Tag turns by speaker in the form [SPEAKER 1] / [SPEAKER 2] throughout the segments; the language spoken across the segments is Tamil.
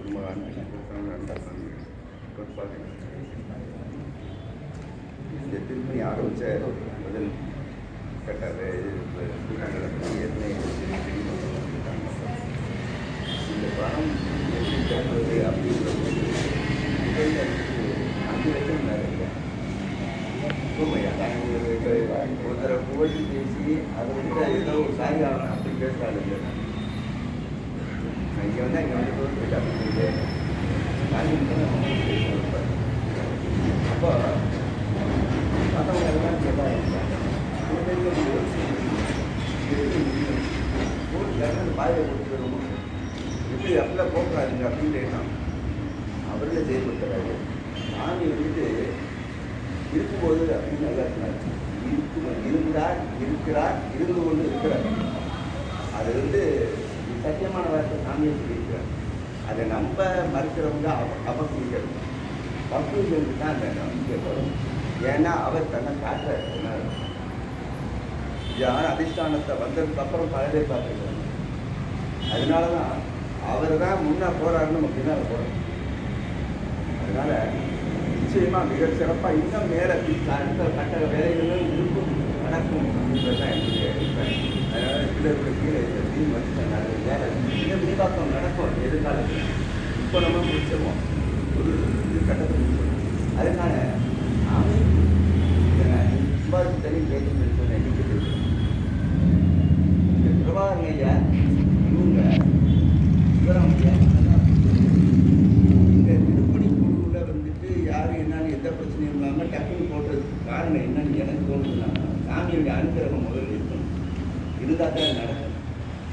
[SPEAKER 1] இந்த திருப்பணி ஆரம்பித்த முதல் கட்ட கூட்டங்களை பற்றி இந்த பணம் எப்படி கட்டுறது அப்படின்றது 5 லட்சம் நிறைய ஒருத்தரை புகழ்ச்சி பேசி அதை வந்து ஏதோ ஒரு சாரி ஆகணும் அப்படி பேசுகிறாள் இல்லை இங்கே வந்து இங்கே வந்து போயிட்டு அப்படி சாரி அப்போ மற்றவங்க எல்லாம் கேட்டாங்க பாதையை கொடுத்துருவோம் எப்படி அப்படிலாம் போக்குறாருங்க அப்படின்னு கேட்டான் அவர்களே செயல்படுத்துறாரு சாமி வந்துட்டு இருக்கும்போது அப்படின்னு நல்லா இருந்தார் இருக்கிறார் இருந்து கொண்டு இருக்கிறார் அது வந்து சத்தியமான வார்த்தை சாமியை சொல்லியிருக்கிறார் அதை நம்ப மறுக்கிறவங்க அபக்குறிகள் பக்குறிகளுக்கு தான் அந்த நம்பிக்கை வரும் ஏன்னா அவர் தன்னை காட்டுறாரு யார் அதிஷ்டானத்தை வந்ததுக்கு அப்புறம் பல பேர் பார்த்துருக்காங்க அதனால தான் அவர் தான் முன்னே போகிறாருன்னு நம்ம பின்னால் போகிறோம் அதனால நிச்சயமாக மிக சிறப்பாக இன்னும் மேலே அடுத்த கட்ட வேலைகளும் இருக்கும் நடக்கும் அப்படின்றது தான் என்னுடைய அபிப்பிராயம் அதனால் பிள்ளைகளுக்கு கீழே தீன் வந்து வேலை மிக விரிவாக்கம் நடக்கும் எதிர்காலத்தில் இப்போ நம்ம முடிச்சிடுவோம் ஒரு கட்டத்தை முடிச்சிடுவோம் அதனால சும்மாவுக்கு தனி பேச்சு சொன்ன எண்ணிக்கை இந்த பிரபாகரன் ஐயா இவங்க இந்த திருப்பணி குழுவில் வந்துட்டு யாரும் என்னன்னு எந்த பிரச்சனையும் இல்லாமல் டக்குன்னு போட்டதுக்கு காரணம் என்னன்னு எனக்கு தோணுதுன்னா சாமியுடைய அனுகிரகம் முதல்ல இருக்கணும் இருந்தால் தான் நடக்கும்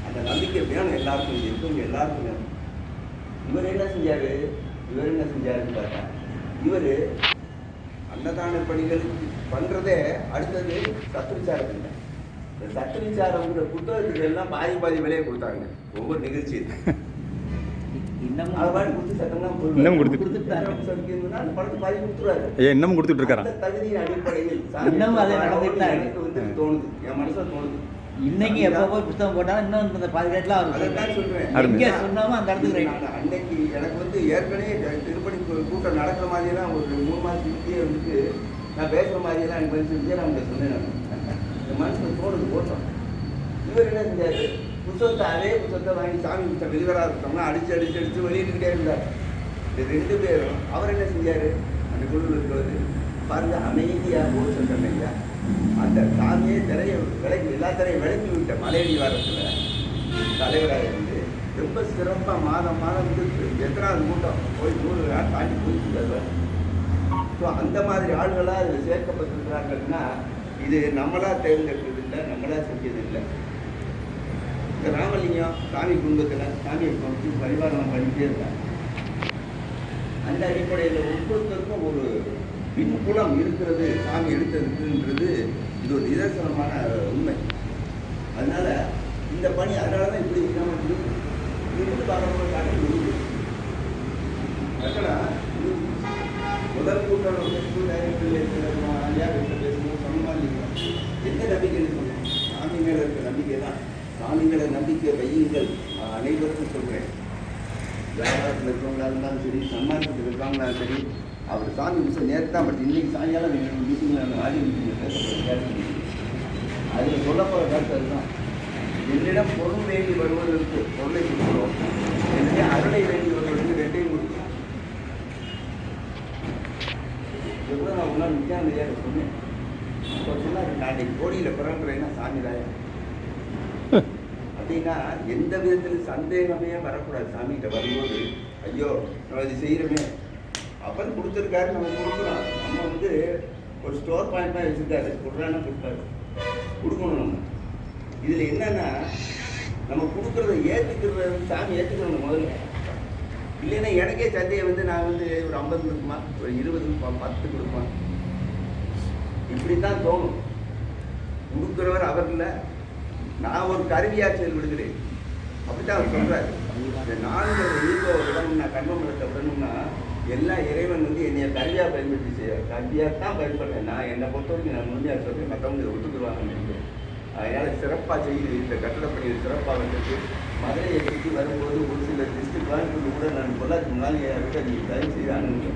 [SPEAKER 1] அந்த நம்பிக்கை வேணும் எல்லாருக்கும் இருக்கவங்க எல்லாருக்கும் வேணும் இவர் என்ன செஞ்சாருன்னு பார்த்தா இவர் அன்னதான பணிகள் பண்ணுறதே அடுத்தது சத்து விசாரம் இல்லை இந்த சத்து விசாரங்கிற புத்தகத்துக்கு எல்லாம் பாதி விலையை கொடுத்தாங்க ஒவ்வொரு நிகழ்ச்சி இன்னும்
[SPEAKER 2] கொடுத்துட்டு இருக்காரு
[SPEAKER 1] தகுதியின் அடிப்படையில் எனக்கு வந்து தோணுது என் மனசுல தோணுது
[SPEAKER 3] இன்னைக்கு எப்போ போய் புத்தகம் போட்டாலும் இன்னும் இந்த பாதுகாட்டில்
[SPEAKER 1] அதான் சொல்றேன்
[SPEAKER 3] சொன்னாமல் அந்த இடத்துக்கு
[SPEAKER 1] அன்னைக்கு எனக்கு வந்து ஏற்கனவே திருப்பணி கூட்டம் நடக்கிற மாதிரிலாம் ஒரு 3 மாதத்துக்கே வந்துட்டு நான் பேசுகிற மாதிரியெல்லாம் எனக்கு மனசு நான் உங்களை சொன்னேன் இந்த மனசுக்கு தோணுது போட்டோம் இவர் என்ன செஞ்சார் அதே புத்தகத்தை வாங்கி சாமி புத்தகம் வெளிவராக இருக்கோம்னா அடித்து வெளியிட்டுக்கிட்டே இருந்தார் இந்த 2 பேரும் அவர் என்ன செஞ்சார் அந்த குழுவில் இருக்கிறது பாருங்க அமைதியாக ஒரு சொல்கிறேன் ஐயா அந்த சாமியே திரையை எல்லா திரையும் விளக்கி விட்ட மலையடி வாரத்தில் தலைவராக இருந்து ரொம்ப சிறப்பாக மாதம் வந்து எத்தனாவது கூட்டம் போய் 100 நாள் தாண்டி போயிட்டு. ஸோ அந்த மாதிரி ஆளுகளாக இதில் சேர்க்கப்பட்டிருக்கிறாங்கன்னா இது நம்மளாக தேர்ந்தெடுத்தது இல்லை, நம்மளாக செஞ்சது இல்லை. இந்த ராமலிங்கம் சாமி குடும்பத்தில் சாமியை குறித்து பரிவாரம் பண்ணிகிட்டே இருந்தாங்க. அந்த அடிப்படையில் ஒவ்வொருத்தருக்கும் ஒரு பின்புலம் இருக்கிறது சாமி எடுத்ததுக்குன்றது இது ஒரு நிதர்சனமான உண்மை. அதனால இந்த பணி அதனால தான் இப்படி நம்ம இருந்து பார்க்கும்போது காட்ட முதல் கூட்டம் ஐயா பேசணும் சொன்ன மாதிரி எந்த நம்பிக்கைன்னு சொல்லுவோம் சாமி மேலே இருக்கிற நம்பிக்கை தான். சாமி மேலே நம்பிக்கை வையுங்கள் அனைவருக்கும் சொல்கிறேன். வியாபாரத்தில் இருக்கிறவங்களா இருந்தாலும் சரி, சன்மார்க்கத்தில் இருக்கிறவங்களாலும் சரி, அவர் சாமி விஷயம் நேற்று தான் பட் இன்றைக்கி சாயங்காலம் மீட்டிங்கில் ஆடியோ மீட்டிங்கில் பேசப்படுற அதில் சொல்ல போகிற கருத்து அதுதான். என்னிடம் பொருள் வேண்டி வருவதற்கு பொருளை கொடுக்குறோம், என்னுடைய அருளை வேண்டி வருவதற்கு 2ஐயும் கொடுக்குறோம். இது கூட நான் ஒரு நாள் நித்யானந்தையாக சொன்னேன். இப்போ சொன்னால் நான் கோடியில் பிறகுறேன்னா சாமி தாயம் அப்படின்னா எந்த விதத்தில் சந்தேகமே வரக்கூடாது. சாமிகிட்ட வரும்போது ஐயோ நம்ம இது செய்கிறோமே அப்போ கொடுத்துருக்காரு, நம்ம கொடுக்குறோம். நம்ம வந்து ஒரு ஸ்டோர் பாயிண்ட்டாக வச்சுருக்காரு, கொடுறான்னா கொடுத்தாரு, கொடுக்கணும். நம்ம இதில் என்னென்னா நம்ம கொடுக்குறத ஏற்றுக்கிறது சாமி ஏற்றுக்கணும் முதல்ல. இல்லைன்னா எனக்கே சந்தையை வந்து நான் வந்து ஒரு 50 கொடுக்குமா, ஒரு 20 கொடுப்பான், 10 கொடுப்பான், இப்படி தான் தோணும். கொடுக்குறவர் அவர் இல்லை, நான் ஒரு கருவியாக செயல்படுகிறேன் அப்படித்தான் அவர் சொல்கிறாரு. இந்த நான்கு ஈகோ விடணும்னா கர்மமலத்தை விடணும்னா எல்லாம் இறைவன் வந்து என்னைய கருவியாக பயன்படுத்தி செய்வார். கருவியாக தான் பயன்படுறேன். நான் என்னை பொறுத்த வரைக்கும் நான் முழுமையாக சொல்கிறேன், மற்றவங்க இதை ஒத்துக்குருவாங்கன்னு நினைக்கிறேன். அதனால் சிறப்பாக செய்யுது. இந்த கட்டடப்பணியில் சிறப்பாக வந்துட்டு மதுரையை சுற்றி வரும்போது ஒரு சில டிஸ்ட்ரிக்ட் கோயம்புத்தூர் கூட நான் பொள்ளாச்சி முன்னாடி விட நீங்கள் தயவு செய்து அணுகுங்க.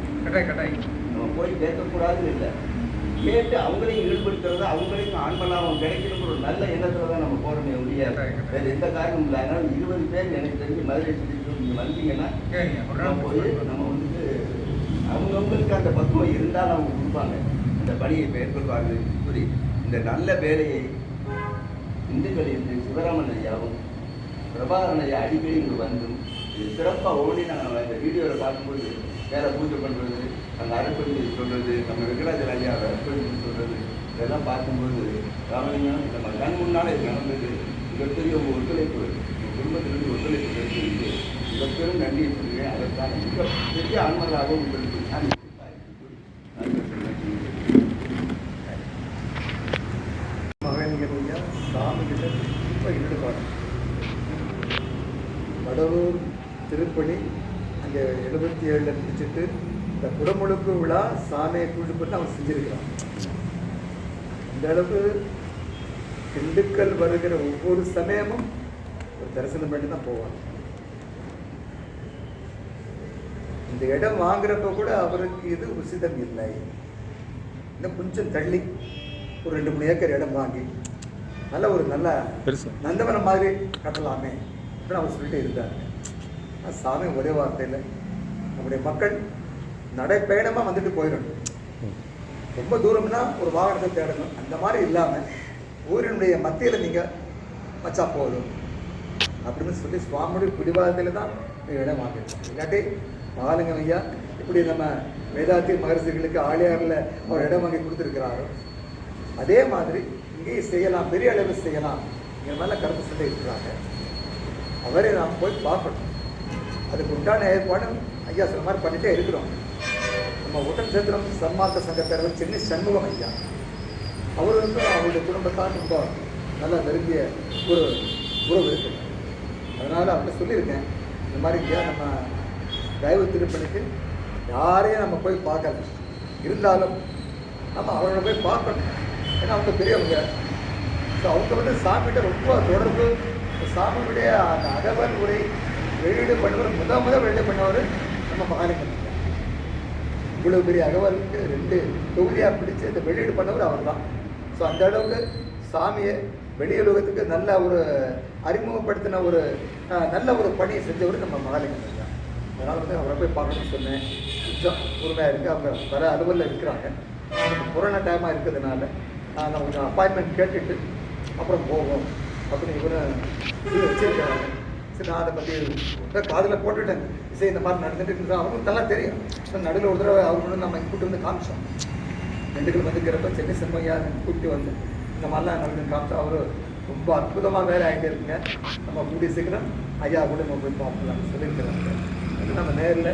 [SPEAKER 2] கட்டாயம்
[SPEAKER 1] நம்ம போய் கேட்கக்கூடாதுன்னு இல்லை, கேட்டு அவங்களையும் ஈடுபடுத்துறது, அவங்களையும் ஆண்மலாவும் கிடைக்கணுங்கிற ஒரு நல்ல எண்ணத்தில் தான் நம்ம போகிறோமே ஒழிய வேறு எந்த காரணமும் இல்லை. அதனால் 20 பேர் எனக்கு தெரிஞ்சு மதுரை சுற்றி நீங்கள் வந்தீங்கன்னா போய் நம்ம வந்துட்டு அவங்கவுங்களுக்கு அந்த பக்குவம் இருந்தால் அவங்க கொடுப்பாங்க, அந்த பணியை மேற்கொள்வார்கள். இப்படி இந்த நல்ல வேலையை இந்துக்களின் சிவராமன் ஐயாவும் பிரபாகரன் ஐயா அடிக்கடி இங்கே வந்தும் இது சிறப்பாக ஓடி நாங்கள் இந்த வீடியோவில் பார்க்கும்போது வேலை பூஜை பண்ணுறது, அந்த அரைப்பொழி சொல்கிறது, நம்ம வெங்கடாஜல ஐயா அரைப்பொழி சொல்கிறது, இதெல்லாம் பார்க்கும்போது ராமலிங்கம் நம்ம கண் முன்னால் இது நடந்தது. மிகப்பெரிய உங்கள் ஒத்துழைப்பு, உங்கள் குடும்பத்திலிருந்து ஒத்துழைப்பு கிடைச்சிருக்கு. மிகப்பெரும் நன்றியை சொல்லுவேன். அதற்கான மிகப்பெரிய ஆன்மராகவும் உங்களுக்கு நான்
[SPEAKER 2] மகன்கள் சாமி கிட்ட ரொம்ப ஈடுபாடு. வடலூர் திருப்பணி அங்கே 77 முடிச்சுட்டு இந்த குடமுழுக்கு விழா சாமியை கூட்டு போட்டு அவன் செஞ்சிருக்கிறான். இந்த அளவுக்கு திண்டுக்கல் வருகிற ஒவ்வொரு சமயமும் ஒரு தரிசனம் பண்ணி தான் போவான். இந்த இடம் வாங்குறப்ப கூட அவருக்கு இது உசிதம் இல்லை, இன்னும் கொஞ்சம் தள்ளி ஒரு 2-3 ஏக்கர் இடம் வாங்கி நல்ல நந்தவனம் மாதிரி கட்டலாமே அப்படின்னு அவர் சொல்லிட்டு இருந்தார். சாமி ஒரே வார்த்தையில் நம்முடைய மக்கள் நடைப்பயணமாக வந்துட்டு போயிடணும், ரொம்ப தூரம்னா ஒரு வாகனத்தை தேடணும், அந்த மாதிரி இல்லாமல் ஊரினுடைய மத்தியில் நீங்கள் வச்சா போதும் அப்படின்னு சொல்லி சுவாமியுடைய பிடிவாதத்தில் தான் இடம் வாங்கிருக்கோம். இல்லாட்டி மகாலிங்கம் ஐயா இப்படி நம்ம வேதாத்தி மகர்ஷிகளுக்கு ஆழியாரில் அவர் இடம் வாங்கி கொடுத்துருக்கிறாரோ அதே மாதிரி இங்கேயும் செய்யலாம், பெரிய அளவில் செய்யலாம், இங்கே மேலே கருத்து சொல்லி இருக்கிறாங்க. அவரே நாம் போய் பார்க்கணும். அதுக்கு உண்டான ஏற்பாடு ஐயா சொன்ன மாதிரி பண்ணிகிட்டே இருக்கிறோம். நம்ம உடன் சேத்திரம் சன்மார்க்க சங்க தலைவர் சென்னை சண்முகம் ஐயா, அவர் அவருடைய குடும்பத்தார் ரொம்ப நல்லா நெருங்கிய ஒரு உறவு இருக்கு. அதனால் அவர்கிட்ட சொல்லியிருக்கேன், இந்த மாதிரி ஐயா நம்ம தயவு திருப்பணிக்கு யாரையும் நம்ம போய் பார்க்கல, இருந்தாலும் நம்ம அவரை போய் பார்க்கணும். ஏன்னா அவங்க பெரியவங்க. ஸோ அவங்க சாமிகிட்ட ரொம்ப தொடர்பு, சாமியுடைய அந்த அகவல் உரை வெளியீடு பண்ணவர் முதல் வெளியீடு பண்ணவர் நம்ம மகாலிங்கம். இவ்வளோ பெரிய அகவலுக்கு 2 தொகுதியாக பிடிச்சு இந்த வெளியீடு பண்ணவர் அவர் தான். ஸோ அந்த அளவுக்கு சாமியை வெளியுலகத்துக்கு நல்ல ஒரு அறிமுகப்படுத்தின ஒரு நல்ல ஒரு பணியை செஞ்சவர் நம்ம மகாலிங்கம் தான். அதனால் அவரை போய் பார்க்கணும்னு சொன்னேன். கொஞ்சம் பொறுமையாக இருக்குது, அவங்க வர அலுவலில் இருக்கிறாங்க. கொரோனா டைமாக இருக்கிறதுனால நான் கொஞ்சம் அப்பாயின்மெண்ட் கேட்டுட்டு அப்புறம் போவோம் அப்படின்னு இவரும் வச்சுருக்காங்க. சரி, நான் அதை பற்றி காதில் போட்டுட்டேன். சரி, இந்த மாதிரி நடந்துட்டு இருக்குது, அவங்களும் நல்லா தெரியும். நடுவில் ஒரு தடவை அவங்களும் நம்ம கூப்பிட்டு வந்து காமிச்சோம். திண்டுக்கல் வந்துக்கிறப்ப சென்னை செம்மையா கூப்பிட்டு வந்து இந்த மாதிரிலாம் நடந்து காமிச்சோம். அவர் ரொம்ப அற்புதமாக வேலை ஆகிட்டே இருக்குங்க. நம்ம கூடிய சீக்கிரம் ஐயா கூட நம்ம போய் பார்க்கலாம்னு சொல்லியிருக்கிறாங்க. நம்ம நேரில்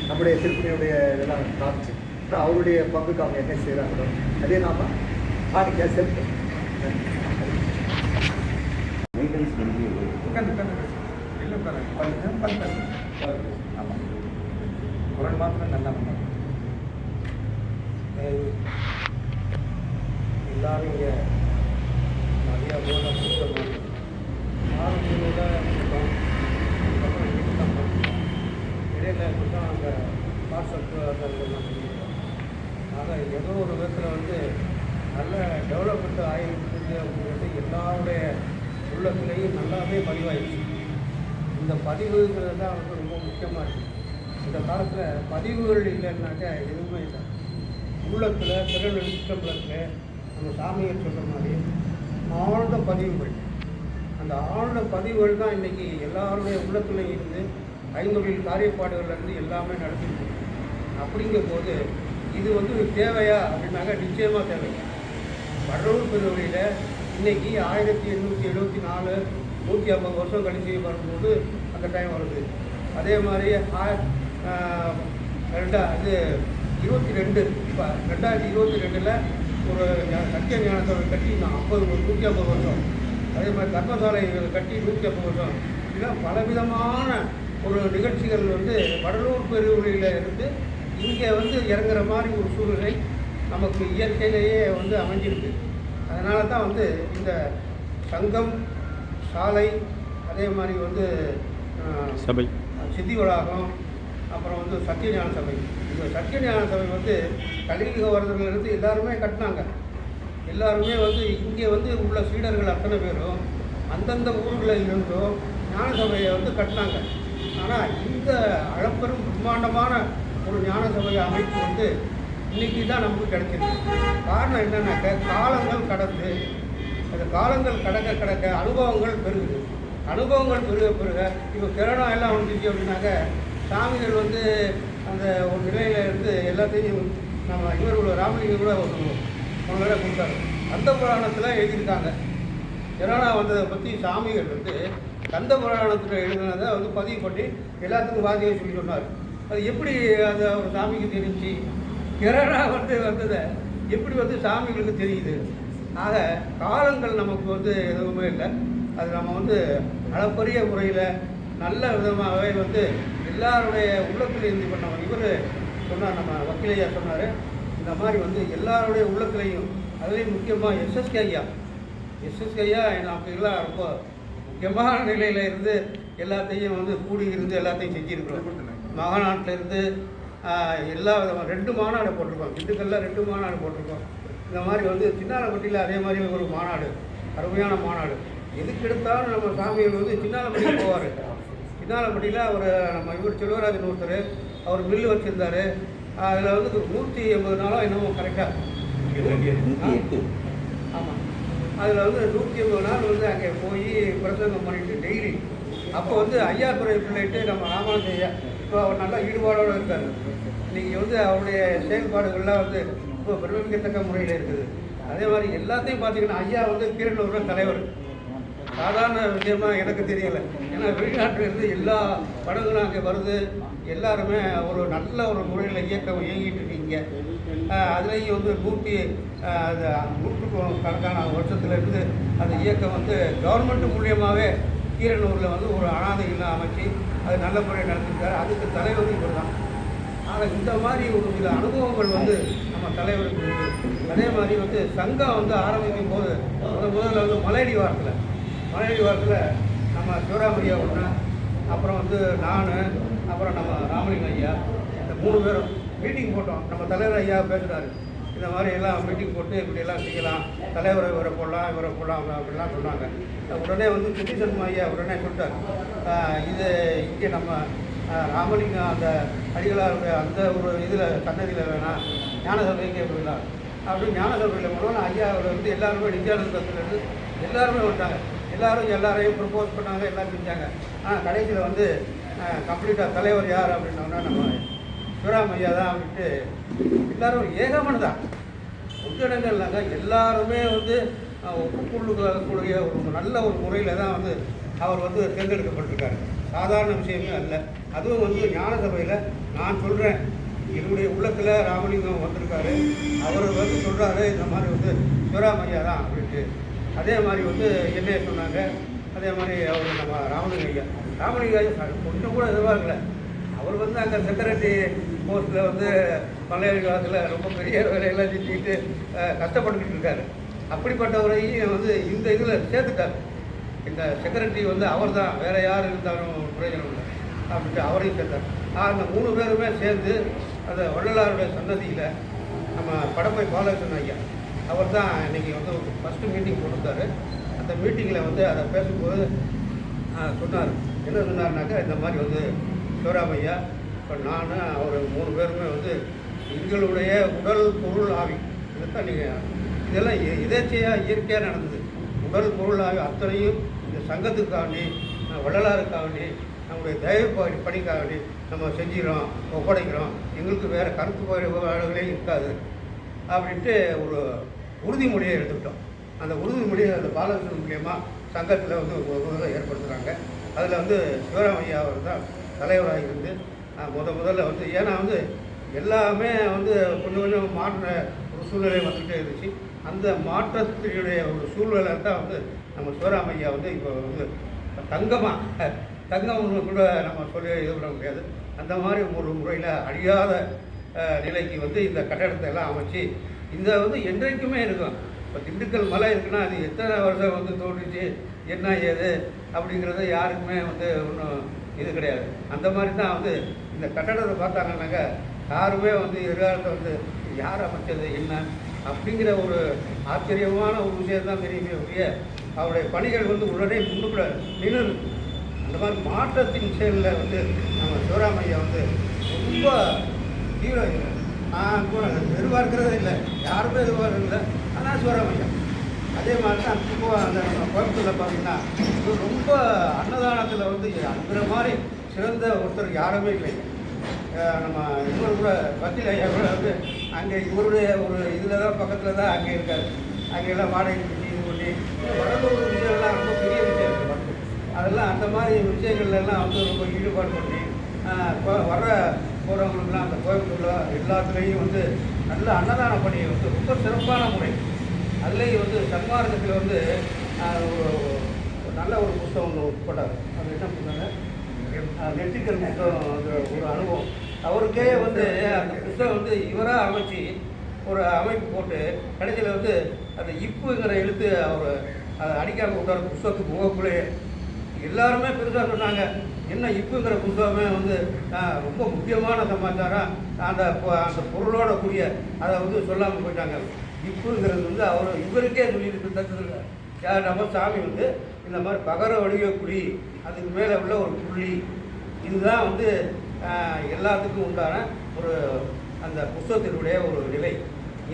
[SPEAKER 2] நம்முடைய திருப்பணியுடைய இதெல்லாம் காமிச்சு அப்புறம் அவருடைய பங்குக்கு அவங்க என்ன செய்கிறாங்களோ அதே நாம் காணிக்கையாக செலுத்து. ஆமாம், குரல் மாத்திரம் நல்லா பண்ணாங்க. எல்லாரும் இங்கே நிறையா போன புத்தகம் ஆரம்பியோட இடையில தான் அந்த வாட்ஸ்அப் அதெல்லாம் பண்ணியிருக்கோம். ஆக ஏதோ ஒரு விதத்தில் நல்ல டெவலப்மெண்ட் ஆகிருக்குது அப்படிங்கிறது எல்லாருடைய உள்ளத்துலேயும் நல்லாவே பதிவாயிடுச்சு. இந்த பதிவுங்கிறது தான் ரொம்ப முக்கியமாக இருக்குது. இந்த காலத்தில் பதிவுகள் இல்லைன்னாக்கா எதுவுமே இல்லை. உள்ளத்தில் திறன் சிற்றம்பலத்தில் நம்ம சாமியை சொல்கிற மாதிரி ஆழ்ந்த பதிவுகள், அந்த ஆழ்ந்த பதிவுகள் தான் இன்றைக்கி எல்லாருடைய உள்ளத்துலையும் இருந்து ஐந்தொழில் காரியப்பாடுகள்லேருந்து எல்லாமே நடத்திட்டு. அப்படிங்கும்போது இது தேவையா அப்படின்னாக்கா நிச்சயமாக தேவை. வடலூர் பெருவழியில் இன்றைக்கி 1874 150 வருஷம் கழிச்சு வரும்போது அந்த டைம் வருது. அதே மாதிரி 22 இப்போ 2022 ஒரு சத்திய ஞானத்தை கட்டி 150 வருஷம். அதே மாதிரி தர்மசாலை கட்டி 150 வருஷம். இதெல்லாம் பலவிதமான ஒரு நிகழ்ச்சிகள் வடலூர் பெருவழியில் இருந்து இங்கே இறங்குற மாதிரி ஒரு சூழ்நிலை நமக்கு இயற்கையிலேயே அமைஞ்சிருக்கு. அதனால தான் இந்த சங்கம், சாலை,
[SPEAKER 4] அதே மாதிரி வந்து
[SPEAKER 5] சபை
[SPEAKER 4] சித்தி வளாகம், அப்புறம் வந்து சத்தியஞான சபை. இந்த சத்தியஞான சபை வந்து கலியுக வரதுலேருந்து எல்லாருமே கட்டினாங்க. எல்லாருமே வந்து இங்கே வந்து உள்ள சீடர்கள் அத்தனை பேரும் அந்தந்த ஊர்களில் இருந்தும் ஞான சபையை வந்து கட்டினாங்க. ஆனால் இந்த அளப்பெரும் பிரம்மாண்டமான ஒரு ஞான சபை அமைப்பு வந்து இன்றைக்கி தான் நமக்கு கிடைச்சிருக்கு. காரணம் என்னன்னாக்க காலங்கள் கடந்து அந்த காலங்கள் கடக்க அனுபவங்கள் பெருகுது. அனுபவங்கள் பெருக இப்போ கொரோனா எல்லாம் வந்துச்சு அப்படின்னாக்க சாமிகள் வந்து அந்த ஒரு நிலையில் இருந்து எல்லாத்தையும் நம்ம இவர் ராமலிங்கம் கூட ஒரு வேலை கொடுத்தாரு. அந்த புராணத்தில் எழுதியிருக்காங்க. கொரோனா வந்ததை பற்றி சாமிகள் வந்து கந்த புராணத்தில் எழுதினதை வந்து பதிவு பண்ணி எல்லாத்துக்கும் வாதியை சொல்லி சொன்னார். அது எப்படி அது அவர் சாமிக்கு தெரிஞ்சு கொரோனா வந்ததை எப்படி வந்து சாமிகளுக்கு தெரியுது? ஆக காலங்கள் நமக்கு வந்து எதுவுமே இல்லை. அது நம்ம வந்து அளப்பரிய முறையில் நல்ல விதமாகவே வந்து எல்லாருடைய உள்ளத்தில் இருந்து பண்ணவங்க. இவர் சொன்னார், நம்ம வக்கீலையா சொன்னார், இந்த மாதிரி வந்து எல்லாருடைய உள்ளத்திலையும் அதுலேயும் முக்கியமாக எஸ்எஸ்கே ஐயா நமக்குலாம் ரொம்ப முக்கியமான நிலையில் இருந்து எல்லாத்தையும் வந்து கூடி இருந்து எல்லாத்தையும் செஞ்சுருக்கிறோம். மகாநாட்டில் இருந்து எல்லா விதமாக 2 மாநாடு போட்டிருக்கோம். திண்டுக்கல்ல 2 மாநாடு போட்டிருக்கோம். இந்த மாதிரி வந்து சின்னாலப்பட்டியில் அதே மாதிரி ஒரு மாநாடு, அருமையான மாநாடு. எதுக்கு எடுத்தாலும் நம்ம சாமிகள் வந்து சின்னாலப்பட்டியில் போவார். சின்னாலப்பட்டியில் அவர் நம்ம இவர் செல்வராஜன் ஒருத்தர் அவர் மில்லு வச்சுருந்தார். அதில் வந்து 180 நாளோ என்னமோ கரெக்டாக
[SPEAKER 3] 108.
[SPEAKER 4] ஆமாம், அதில் வந்து 180 நாள் வந்து அங்கே போய் பிரசங்கம் பண்ணிட்டு டெய்லி. அப்போ வந்து ஐயா துறை பிள்ளைட்டு நம்ம ராமானுஜ ஐயா இப்போ அவர் நல்லா ஈடுபாடோடு இருக்கார். இன்றைக்கி வந்து அவருடைய செயல்பாடுகள்லாம் வந்து இப்போ பிரமிக்கத்தக்க முறையில் இருக்குது. அதே மாதிரி எல்லாத்தையும் பார்த்திங்கன்னா ஐயா வந்து கீரனூரில் தலைவர். சாதாரண விஷயமாக எனக்கு தெரியலை. ஏன்னா வெளிநாட்டிலிருந்து எல்லா படங்களும் அங்கே வருது. எல்லாருமே ஒரு நல்ல ஒரு முறையில் இயக்கம் இயங்கிட்டு இருக்கீங்க. அதுலேயும் வந்து 100கணக்கான வருஷத்துலேருந்து அந்த இயக்கம் வந்து கவர்மெண்ட் மூலியமாகவே கீரனூரில் வந்து ஒரு அனாதை இல்லம் அமைச்சு அது நல்ல முறையில் நடத்திருக்காரு. அதுக்கு தலைவர் இவர் தான். ஆனால் இந்த மாதிரி ஒரு சில அனுபவங்கள் வந்து நம்ம தலைவருக்கு உண்டு. அதே மாதிரி வந்து சங்கம் வந்து ஆரம்பிக்கும் போது முதல்ல வந்து மலையடி வாரத்தில் நம்ம சிவராமையா ஒன்று, அப்புறம் வந்து நான், அப்புறம் நம்ம ராமலிங்கம் ஐயா, இந்த 3 பேரும் மீட்டிங் போட்டோம். நம்ம தலைவர் ஐயா பேசுகிறாரு, இந்த மாதிரி எல்லாம் மீட்டிங் போட்டு இப்படியெல்லாம் செய்யலாம், தலைவரை இவரை போடலாம் அப்படிலாம் சொன்னாங்க. உடனே வந்து சுதீசன் ஐயா உடனே சொல்லிட்டார், இது இங்கே நம்ம ராமலிங்கம் அந்த அடிகளாருடைய அந்த ஒரு இதில் சன்னதியில் வேணாம், ஞான சபைக்கே போயிடலாம் அப்படின்னு ஞான சபையில் போனோன்னா ஐயாவில் வந்து எல்லாருமே நித்யானந்தத்துலேருந்து எல்லாருமே வந்தாங்க. எல்லாரையும் ப்ரப்போஸ் பண்ணாங்க, எல்லாம் செஞ்சாங்க. ஆனால் கடைசியில் வந்து கம்ப்ளீட்டாக தலைவர் யார் அப்படின்னோன்னா நம்ம சிவராம் ஐயா தான் அப்படின்ட்டு எல்லோரும் ஏகமனதான் ஒத்துழைங்க இல்லைங்க. எல்லாருமே வந்து ஒப்புக்கொள்ளக்கூடிய ஒரு நல்ல ஒரு முறையில் தான் வந்து அவர் வந்து தேர்ந்தெடுக்கப்பட்டிருக்காரு. சாதாரண விஷயமே அல்ல. அதுவும் வந்து ஞான சபையில் நான் சொல்கிறேன், என்னுடைய உள்ளத்தில் ராமலிங்கம் வந்திருக்காரு. அவர் வந்து சொல்கிறாரு இந்த மாதிரி வந்து சிவராம் ஐயா தான் அப்படின்ட்டு. அதே மாதிரி வந்து என்னைய சொன்னாங்க. அதே மாதிரி அவர் நம்ம ராமலிங்க ஐயா கொஞ்சம் கூட எதிர்பார்க்கல. அவர் வந்து அங்கே செக்ரட்டரி போஸ்ட்டில் வந்து பழைய காலத்தில் ரொம்ப பெரிய வேலையெல்லாம் செஞ்சுக்கிட்டு கஷ்டப்பட்டுக்கிட்டு இருக்காரு. அப்படிப்பட்டவரையும் வந்து இந்த இதில் சேர்த்துட்டார். இந்த செக்ரட்டரி வந்து அவர் தான், வேறு யார் இருந்தாலும் பிரயோஜனம் இல்லை அப்படின்ட்டு அவரையும் சேர்த்தார். அந்த 3 பேருமே சேர்ந்து அந்த வள்ளலாருடைய சன்னதியில் நம்ம படப்பை பாலகிருஷ்ணன் ஐயா அவர் தான் இன்றைக்கி வந்து ஃபஸ்ட்டு மீட்டிங் கொடுத்தாரு. அந்த மீட்டிங்கில் வந்து அதை பேசும்போது சொன்னார். என்ன சொன்னார்னாக்கா, இந்த மாதிரி வந்து சிவராம் ஐயா, இப்போ நான் அவர் 3 பேருமே வந்து எங்களுடைய உடல் பொருள் ஆவி இதைத்தான் நீங்கள் இதெல்லாம் எதேச்சையாக இயற்கையாக நடந்தது. உடல் பொருள் ஆவி அத்தனையும் இந்த சங்கத்துக்காண்டி, வள்ளலாருக்காண்டி, நம்முடைய தெய்வ பணிக்காண்டி நம்ம செஞ்சிடறோம், ஒப்படைக்கிறோம். எங்களுக்கு வேறு கருத்து வேறுபாடுகளே இருக்காது அப்படின்ட்டு ஒரு உறுதிமொழியை எடுத்துக்கிட்டோம். அந்த உறுதிமொழியை அந்த பாலகிருஷ்ணன் மூலியமாக சங்கத்தில் வந்து ஒரு ஏற்படுத்துகிறாங்க. அதில் வந்து சிவராம் ஐயா அவர் தான் தலைவராக இருந்து முதல்ல வந்து, ஏன்னா வந்து எல்லாமே வந்து கொஞ்சம் மாற்ற ஒரு சூழ்நிலை வந்துகிட்டே இருந்துச்சு. அந்த மாற்றத்தினுடைய ஒரு சூழ்நிலை தான் வந்து நம்ம சிவராம் ஐயா வந்து இப்போ வந்து தங்கம்னு கூட நம்ம சொல்லி இது பண்ண முடியாது. அந்த மாதிரி ஒரு முறையில் அழியாத நிலைக்கு வந்து இந்த கட்டடத்தை எல்லாம் அமைச்சு இந்த வந்து என்றைக்குமே இருக்கும். இப்போ திண்டுக்கல் மலை இருக்குன்னா அது எத்தனை வருஷம் வந்து தோன்றுச்சு, என்ன ஏது அப்படிங்கிறது யாருக்குமே வந்து ஒன்றும் இது கிடையாது. அந்த மாதிரி தான் வந்து இந்த கட்டடத்தை பார்த்தாங்கன்னாக்க யாருமே வந்து எதிர்காலத்தை வந்து யார் அமைச்சது என்ன அப்படிங்கிற ஒரு ஆச்சரியமான ஒரு விஷயம் தான் தெரியுமே ஒழிய அவருடைய பணிகள் வந்து உடனே முன்னுக்குள்ள நின்று அந்த மாதிரி மாற்றத்தின் செயலில் வந்து நம்ம சிவராமையா வந்து ரொம்ப தீவிரம். நான் கூட எதிர்பார்க்கிறதே இல்லை, யாருமே எதிர்பார்க்கறதில்லை. ஆனால் சிவராமையா அதே மாதிரி தான் இப்போ அந்த கோயம்புத்தூரில் பார்த்தீங்கன்னா இது ரொம்ப அன்னதானத்தில் வந்து அந்த மாதிரி சிறந்த ஒருத்தர் யாருமே இல்லைங்க. நம்ம இவர் கூட வக்கீல் ஐயா கூட வந்து அங்கே இவருடைய ஒரு இதில் தான் பக்கத்தில் தான் அங்கே இருக்கார். அங்கெல்லாம் வாடகை கட்டி இது பண்ணி வடலூர் விஷயம்லாம் ரொம்ப பெரிய விஷயம் இருக்குது. அதெல்லாம் அந்த மாதிரி விஷயங்கள்லாம் வந்து ரொம்ப ஈடுபாடு பண்ணி வர போகிறவங்களுக்குலாம் அந்த கோயம்புத்தூரில் எல்லாத்துலேயும் வந்து நல்ல அன்னதான பணியை வந்து ரொம்ப சிறப்பான முறை. அதுலேயும் வந்து சன்மார்க்கத்தில் வந்து ஒரு நல்ல ஒரு புத்தகம் ஒன்று போட்டார். அது என்ன புத்தகங்க? நெற்றிக்கல் புத்தகம். அந்த ஒரு அனுபவம் அவருக்கே வந்து அந்த புத்தகம் வந்து இவராக அமைச்சு ஒரு அமைப்பு போட்டு கடைசியில் வந்து அந்த இப்புங்கிற எழுத்து அவர் அதை அடிக்காமல் விட்டார் புத்தகத்துக்கு முகக்குள்ளே. எல்லாருமே பெருசாக சொன்னாங்க, என்ன இப்புங்கிற புத்தகமே வந்து ரொம்ப முக்கியமான சமாச்சாரம், அந்த அந்த பொருளோட கூடிய அதை வந்து சொல்லாமல் போயிட்டாங்க. இப்புங்கிறது வந்து அவர் இவருக்கே சொல்லியிருக்கு தத்துவத்தில். யார் நம்ம சாமி வந்து இந்த மாதிரி பகர வடிவக்குடி அதுக்கு மேலே உள்ள ஒரு புள்ளி, இதுதான் வந்து எல்லாத்துக்கும் உண்டான ஒரு அந்த புத்தகத்தினுடைய ஒரு நிலை.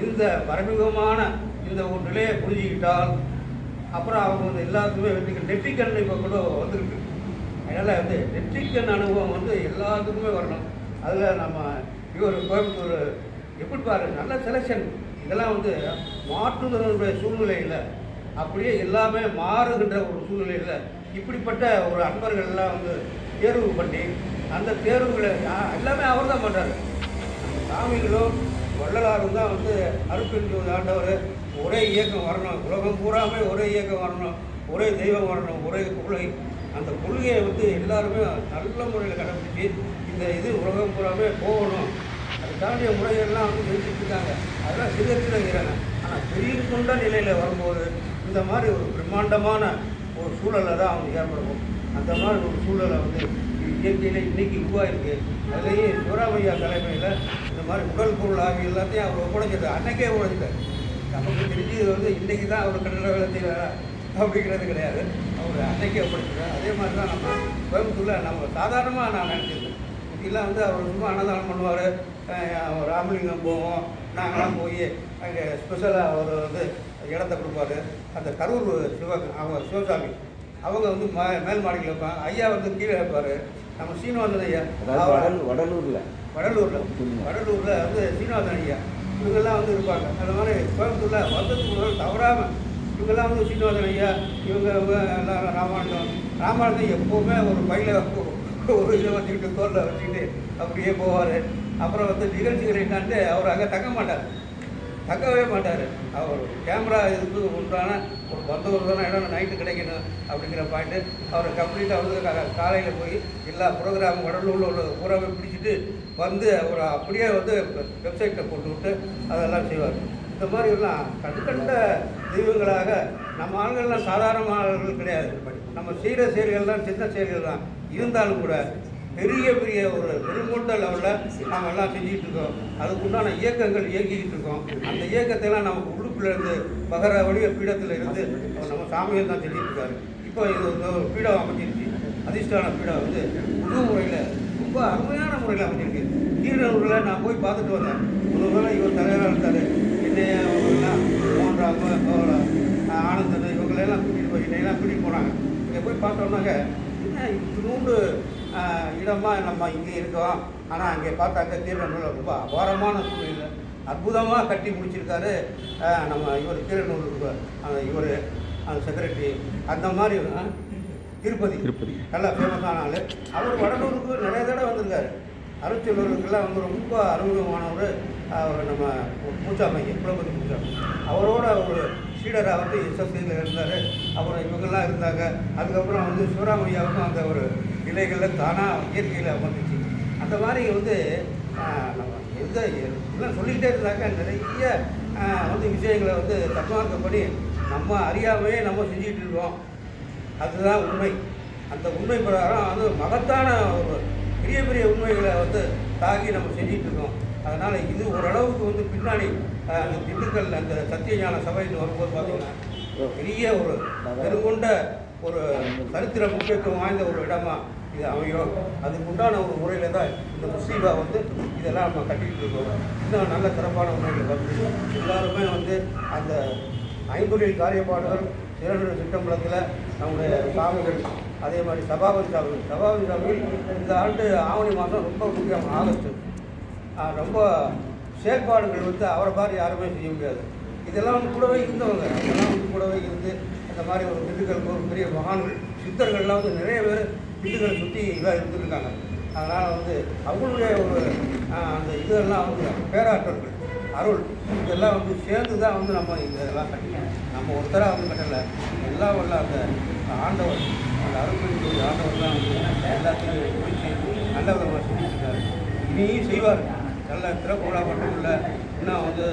[SPEAKER 4] இந்த மறைமுகமான இந்த ஒரு நிலையை புரிஞ்சுக்கிட்டால் அப்புறம் அவங்க வந்து எல்லாத்துக்குமே வந்து நெற்றிக்கண் இப்போ கூட வந்துருக்கு. அதனால் வந்து நெற்றிக்கண் அனுபவம் வந்து எல்லாத்துக்குமே வரணும். அதில் நம்ம இவர் கோயம்புத்தூர் எப்படி பாரு நல்ல செலெக்ஷன். இதெல்லாம் வந்து மாற்றுதலுடைய சூழ்நிலையில் அப்படியே எல்லாமே மாறுகின்ற ஒரு சூழ்நிலையில் இப்படிப்பட்ட ஒரு அன்பர்கள்லாம் வந்து தேர்வு பண்ணி அந்த தேர்வுகளை எல்லாமே அவர் தான் பண்ணுறாரு. சாமிகளும் வள்ளலாரும் தான் வந்து அருட்பெருஞ்சோதி ஆண்டவர் ஒரே இயக்கம் வரணும், உலகம் பூராமே ஒரே இயக்கம் வரணும், ஒரே தெய்வம் வரணும், ஒரே கொள்கை. அந்த கொள்கையை வந்து எல்லாருமே நல்ல முறையில் கடைப்பிடிச்சி இந்த இது உலகம் பூராமே போகணும். அது தாண்டிய முறைகள்லாம் வந்து செஞ்சுட்டு இருக்காங்க. அதெல்லாம் சிறுகத்தில் இருக்கிறாங்க. ஆனால் பெரிய கொண்ட நிலையில் வரும்போது இந்த மாதிரி ஒரு பிரம்மாண்டமான ஒரு சூழலை தான் அவங்க ஏற்படுவோம். அந்த மாதிரி ஒரு சூழலை வந்து இயற்கையில் இன்றைக்கி உருவாயிருக்கு. அதுலேயும் சிவராமையா தலைமையில் இந்த மாதிரி உடல் பொருள் ஆகிய எல்லாத்தையும் அவர் ஒப்படைச்சது அன்னைக்கே உழைச்சிட்டார். நமக்கு தெரிஞ்சு இது வந்து இன்றைக்கி தான் அவர் கடலை வேலை செய்கிறாரா அப்படிங்கிறது கிடையாது, அவர் அன்னைக்கே ஒப்படைச்சிட்டார். அதே மாதிரி தான் நம்ம கோயம்புத்தூரில் நம்ம சாதாரணமாக நான் நினச்சிருக்கேன். இப்படிலாம் வந்து அவர் ரொம்ப அன்னதானம் பண்ணுவார். ராமலிங்கம் போவோம், நாங்களாம் போய் அங்கே ஸ்பெஷலாக அவர் வந்து இடத்த கொடுப்பாரு. அந்த கரூர் அவங்க சிவசாமி அவங்க வந்து மேல் மாடியில் வைப்பாங்க. ஐயா வந்து கீழே வைப்பார். நம்ம சீனிவாசன் ஐயா வடலூரில் வந்து சீனிவாசன் ஐயா இவங்கெல்லாம் வந்து இருப்பாங்க. அந்த மாதிரி கோயம்புத்தூரில் வருஷத்துக்கு தவறாமல் இவங்கெல்லாம் வந்து சீனிவாசன் ஐயா இவங்க எல்லாம் ராமானுஜம் எப்போவுமே ஒரு பையில ஒரு இதை வச்சுக்கிட்டு தோலில் வச்சுக்கிட்டு அப்படியே போவார். அப்புறம் வந்து நிகழ்ச்சிகள் என்னான்ட்டு அவர் அங்கே தங்கவே மாட்டார். அவர் கேமரா இதுக்கு உண்டான ஒரு வந்தவர் தானே இடம் நைட்டு கிடைக்கணும் அப்படிங்கிற பாயிண்ட்டு அவர் கம்ப்ளீட்டாக வந்து காலையில் போய் எல்லா ப்ரோக்ராம் வடலூரில் உள்ள பூராவை பிடிச்சிட்டு வந்து அவர் அப்படியே வந்து வெப்சைட்டில் போட்டு விட்டு அதெல்லாம் செய்வார். இந்த மாதிரி எல்லாம் கண்கண்ட தெய்வங்களாக நம்ம ஆண்கள்லாம் சாதாரணமானவர்கள் கிடையாது. நம்ம செய்கிற செயல்கள்லாம் சின்ன செயல்கள் தான் இருந்தாலும் கூட பெரிய பெரிய ஒரு பெருமூட்ட லெவலில் நாம் எல்லாம் செஞ்சுக்கிட்டு இருக்கோம். அதுக்குண்டான இயக்கங்கள் இயங்கிக்கிட்டு இருக்கோம். அந்த இயக்கத்தைலாம் நமக்கு உள்ளுக்குள்ளேருந்து பகர வடிவ பீடத்தில் இருந்து நம்ம சாமிகள் தான் செஞ்சுட்டு இருக்காரு. இப்போ இது வந்து ஒரு பீடம் அமைஞ்சிருச்சு. அதிர்ஷ்டான பீடம் வந்து புது முறையில் ரொம்ப அருமையான முறையில் அமைஞ்சிருக்கு. கீரனூரில் நான் போய் பார்த்துட்டு வந்தேன். ஒரு வேளை இவர் தலைவராக இருந்தார். என்னையா அவங்கெல்லாம் மோகன்ராம ஆனந்தன் இவங்களெல்லாம் கூட்டிகிட்டு போய் என்னையெல்லாம் கூட்டிகிட்டு போனாங்க. இங்கே போய் பார்த்தோம்னாங்க என்ன இத்தினூண்டு இடமா நம்ம இங்கே இருக்கோம். ஆனால் அங்கே பார்த்தாக்க கீரனூரில் ரொம்ப அபாரமான சூழ்நிலை அற்புதமாக கட்டி முடிச்சிருக்காரு நம்ம இவர் கீரனூருக்கு அந்த இவர் அந்த செக்ரட்டரி. அந்த மாதிரி திருப்பதி நல்லா ஃபேமஸான ஆள். அவர் வடலூருக்கு நிறைய தடவை வந்திருக்காரு. அருட்செல்வர்களுக்கெல்லாம் வந்து ரொம்ப அறிமுகமானவர் அவர் நம்ம மூச்சாமைங்க குலபதி மூச்சாமை. அவரோட ஒரு சீடராக வந்து எஸ்எஸ்சியில் இருந்தார். அப்புறம் இவங்கெல்லாம் இருந்தாங்க. அதுக்கப்புறம் வந்து சிவராமையாவுக்கும் அந்த ஒரு நிலைகளில் தானாக இயற்கையில் வந்துச்சு. அந்த மாதிரி வந்து நம்ம இதெல்லாம் சொல்லிக்கிட்டே இருந்தாங்க. நிறைய வந்து விஷயங்களை வந்து தத்துவார்க்கப்படி நம்ம அறியாமையே நம்ம செஞ்சுக்கிட்டு இருக்கோம். அதுதான் உண்மை. அந்த உண்மை பிரகாரம் அது மகத்தான ஒரு பெரிய பெரிய உண்மைகளை வந்து தாக்கி நம்ம செஞ்சிட்டு இருக்கோம். அதனால் இது ஓரளவுக்கு வந்து பின்னாடி அந்த திண்டுக்கல் அந்த சத்தியஞான சபைன்னு வரும்போது பார்த்தீங்கன்னா பெரிய ஒரு பெருங்கொண்ட ஒரு சரித்திர முக்கியத்துவம் வாய்ந்த ஒரு இடமா இது அமையும். அதுக்கு உண்டான ஒரு முறையில் தான் இந்த முஸ்லீமா வந்து இதெல்லாம் நம்ம கட்டிக்கிட்டு இருக்கோம். இன்னும் நல்ல சிறப்பான முறையில் வந்து எல்லாருமே வந்து அந்த ஐம்பொறியில் காரியப்பாடுகள் சிறந்த சிற்றம்பலத்தில் நம்முடைய சாமிகள், அதே மாதிரி சபாபதி சாமிகள் இந்த ஆண்டு ஆவணி மாதம் ரொம்ப முக்கியம். ஆகஸ்ட்டு ரொம்ப செயல்பாடுகள் வந்து அவரை மாதிரி யாருமே செய்ய முடியாது. இதெல்லாம் வந்து கூடவே இருந்தவங்க, அதெல்லாம் வந்து கூடவே இருந்து அந்த மாதிரி ஒரு திண்டுக்கலுக்கு ஒரு பெரிய மகான்கள் சித்தர்கள்லாம் வந்து நிறைய பேர் திண்டுக்கலை சுற்றி இதாக இருந்துருக்காங்க. அதனால் வந்து அவங்களுடைய ஒரு அந்த இதெல்லாம் வந்து பேராற்றல்கள் அருள் இதெல்லாம் வந்து சேர்ந்து தான் வந்து நம்ம இதெல்லாம் கட்டிக்கணும். நம்ம ஒருத்தராக வந்து கட்டலை, எல்லாம் வரல அந்த ஆண்டவர் அந்த அருள்புரிய ஆண்டவர் தான் வந்து எல்லாத்தையும் பிடிச்சி நல்ல விதமாக செஞ்சுருக்காரு. இனியும் செய்வார். நல்ல திறப்புகளாக மட்டும் இல்லை, இன்னும் வந்து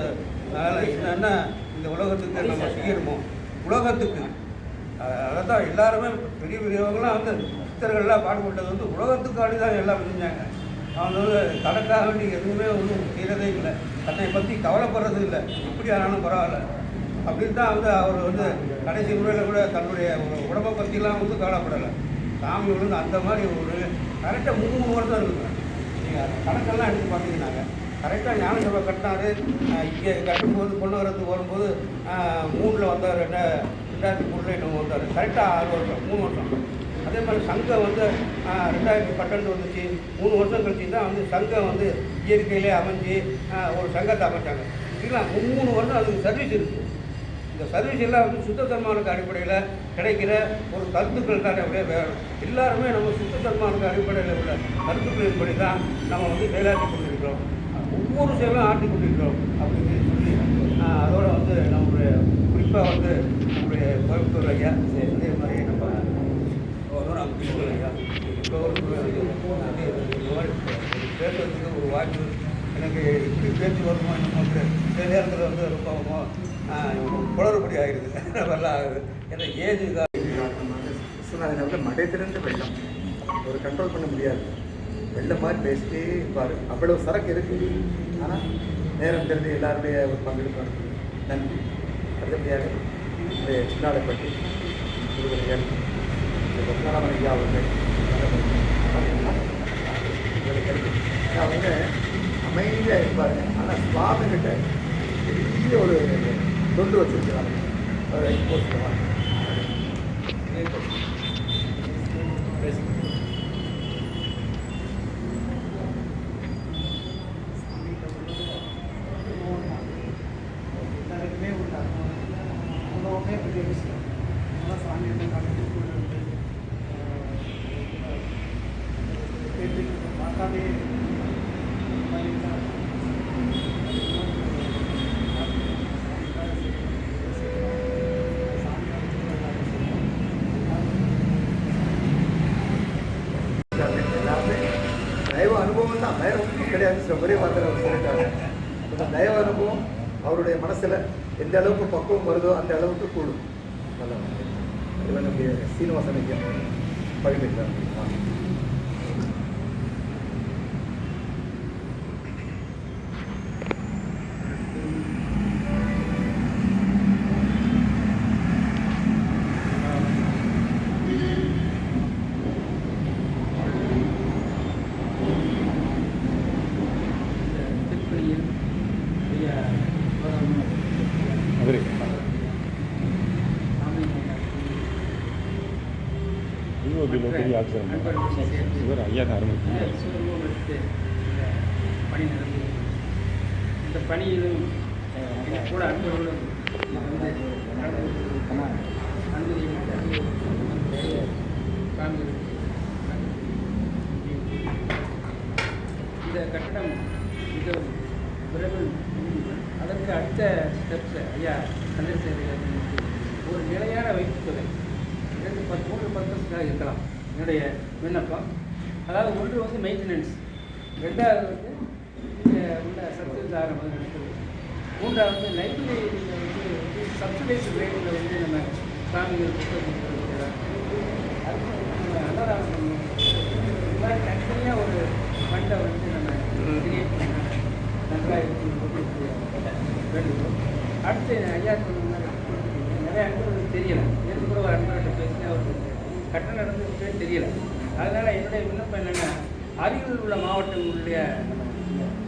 [SPEAKER 4] என்ன இந்த உலகத்துக்கு நம்ம செய்யணுமோ உலகத்துக்கு அதை தான் எல்லாருமே பெரிய பெரியவங்களாம் வந்து சித்தர்கள்லாம் பாடுபட்டது வந்து உலகத்துக்காண்டி தான் எல்லாம் செஞ்சாங்க. அவங்க வந்து தனக்காக வேண்டி எதுவுமே ஒன்றும் செய்கிறதே இல்லை, தன்னை பற்றி கவலைப்படுறது இல்லை. இப்படி ஆனாலும் பரவாயில்ல அப்படின்னு தான் வந்து அவர் வந்து கடைசி முறையில் கூட தன்னுடைய ஒரு உடம்பை பற்றிலாம் வந்து கவலைப்படலை. சாமி வந்து அந்த மாதிரி ஒரு கரெக்டாக 3 வருஷம் இருக்குங்க. நீங்கள் அந்த கணக்கெல்லாம் எடுத்து பார்த்தீங்கன்னாங்க கரெக்டாக ஞான சபை கட்டினார். இங்கே கட்டும்போது பொண்ணு வரத்துக்கு வரும்போது 3 வந்தார், 2003 இன்னும் வந்தார். கரெக்டாக 6 வருஷம் 3 வருஷம். அதே மாதிரி சங்கம் வந்து 2012 வந்துச்சு. 3 வருஷம் கழிச்சு தான் வந்து சங்கம் வந்து இயற்கையிலே அமைஞ்சு ஒரு சங்கத்தை அமைச்சாங்க. இல்லைங்களா 3 வருஷம் அதுக்கு சர்வீஸ் இருக்குது. இந்த சர்வீஸ் எல்லாம் வந்து சுத்த தன்மானுக்கு அடிப்படையில் கிடைக்கிற ஒரு கருத்துக்கள் தான் வேறு. எல்லாருமே நம்ம சுத்த தன்மானுக்கு அடிப்படையில் உள்ள கருத்துக்களின்படி தான் நம்ம வந்து செயலாற்றி கொண்டிருக்கிறோம். ஒவ்வொரு செயலும் ஆட்டி கொண்டிருக்கிறோம் அப்படின்னு சொல்லி அதோடு வந்து நம்முடைய குறிப்பாக வந்து நம்முடைய கோயம்புத்தூர் ஐயா, அதே மாதிரி நம்ம ஐயா இப்போ பேசுறதுக்கு ஒரு வாய்ப்பு எனக்கு இப்படி பேச்சு வருமோ நமக்கு சில நேரத்தில் வந்து ரொம்ப குளறுபடி ஆகிடுது, நல்லா ஆகுது. ஏன்னா ஏஜ்
[SPEAKER 2] விஸ்வநாதன் மடையத்திலிருந்து வெள்ளம் ஒரு கண்ட்ரோல் பண்ண முடியாது. வெள்ளம் மாதிரி பேசிட்டே இருப்பார். அவ்வளவு சரக்கு இருக்குது. ஆனால் நேரம் தெரிஞ்சு எல்லாருடைய ஒரு பங்கெடுப்பு நன்றி. அடுத்தபடியாக இந்த சின்னாலைப்பட்டி முருகன் பத்மநாபன் ஐயா அவர்கள் அவங்க அமைதியாக இருப்பார். ஆனால் சுவாமிகிட்ட பெரிய ஒரு தொண்டு வச்சிருக்கிறாங்க. தயவு அனுபவம் தான், வேற ஒன்றும் கிடையாது. ஒரே வார்த்தை அவர் சொல்லிட்டாங்க. அந்த தயவு அனுபவம் அவருடைய மனசில் எந்த அளவுக்கு பக்குவம் வருதோ அந்த அளவுக்கு கூடும். நல்லா இதில் நம்முடைய சீனிவாசன் ஐயா பகிர்ந்துக்கிறார்.
[SPEAKER 3] பெரிய ஆக்சிடென்ட் இவர் ஐயா தான்
[SPEAKER 5] பணி நடந்தது. இந்த பணியிலும் கூட அன்பர்களும் இந்த கட்டடம் மிக விரைவில் அதற்கு அடுத்த ஸ்டெப்ஸ் ஐயா சந்திரசேகர் ஒரு நிலையான வைப்புத்தொகை 3% இருக்கலாம் என்னுடைய விண்ணப்பம். அதாவது ஒன்று வந்து மெயின்டெனன்ஸ், ரெண்டாவது வந்து இங்கே உள்ள சர்வீஸ் ஆரம்பம் நடக்குது, மூன்றாவது லைப்ரரியில் வந்து சப்சிடைஸ் ரேட்டில் வந்து நம்ம சாமிகள் புத்தகங்கள் வைக்கிறார். அடுத்து நம்ம அன்னதானம் பண்ணுவோம். இந்த மாதிரி தனித்தனியாக ஒரு ஃபண்டை வந்து நம்ம கிரியேட் பண்ண நன்றாக இருக்குன்னு வேண்டுகிறோம். அடுத்து ஐயா சொன்ன மாதிரி நிறைய அன்பர்களுக்கு தெரியலை. எனக்கு கூட ஒரு அன்பர்கிட்ட பேசி அவருக்கு கட்டணம் நடந்துக்கிட்டே தெரியலை. அதனால் என்னுடைய விண்ணப்பம் என்னென்னா, அருகில் உள்ள மாவட்டங்களுடைய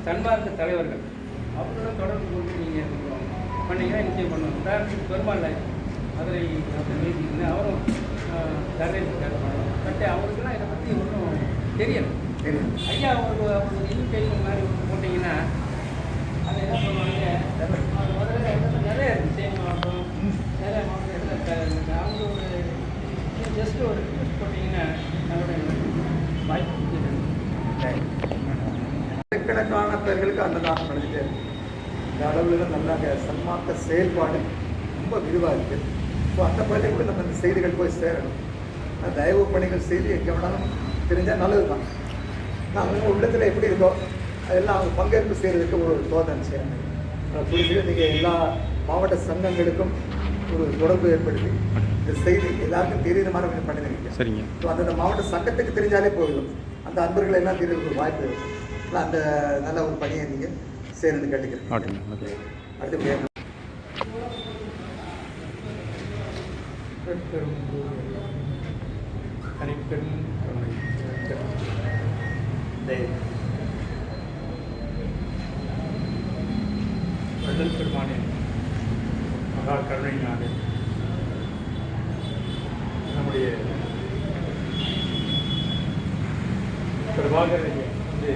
[SPEAKER 5] சன்மார்க்க தலைவர்கள் அவங்களோட தொடர்பு கொண்டு நீங்கள் பண்ணிங்கன்னா நிச்சயம் பண்ணுவோம். உதாரணத்துக்கு பெருமாள் மதுரை பேசிக்கின்னு அவரும் தரவேற்று பட் அவருக்குலாம் இதை பற்றி ஒன்றும் தெரியலை. ஐயா அவங்களுக்கு இன்விடேஷன் மாதிரி ஒன்று போட்டிங்கன்னா அதை என்ன பண்ணுவாங்க, முதல்ல நிறைய இருக்குது. சேலம் மாவட்டம் நிறைய மாவட்டம் அவங்க ஒரு ஜஸ்ட்டு ஒரு ரிக்வெஸ்ட் போட்டிங்கன்னா நம்மளுடைய வாய்ப்பு
[SPEAKER 2] ஆயிரக்கணக்கான பேர்களுக்கு அன்னதானம் நடந்துகிட்டே இருக்கு. இந்த அளவில் நல்லா சன்மார்க்க செயல்பாடு ரொம்ப விரிவாக இருக்குது. ஸோ அந்த பகுதியில் கூட நம்ம இந்த செய்திகள் போய் சேரணும். தயவு பணிகள் செய்தி எங்கே வேணாலும் தெரிஞ்சால் நல்லது தான். அவங்க உள்ளத்தில் எப்படி இருக்கோ அதெல்லாம் அவங்க பங்கேற்பு செய்கிறதுக்கு ஒரு தோதனை செய்யணும். புரிஞ்சுட்டு நீங்கள் எல்லா மாவட்ட சங்கங்களுக்கும் ஒரு தொடர்பு ஏற்படுத்தி இந்த செய்தி எல்லாருக்கும் தெரியுற மாதிரி பண்ணிருக்கீங்க.
[SPEAKER 3] சரிங்க.
[SPEAKER 2] ஸோ அந்த மாவட்ட சங்கத்துக்கு தெரிஞ்சாலே போதும். அந்த அன்பர்கள் எல்லாம் தெரியறதுக்கு ஒரு வாய்ப்பு இருக்குது. அந்த நல்ல ஒரு பணியை நீங்கள் சேர்ந்து கேட்டுக்கிறேன். அடுத்து
[SPEAKER 6] வள்ளல் பெருமானின் மகா கருணையினாலே நம்முடைய பிரபாகர் வந்து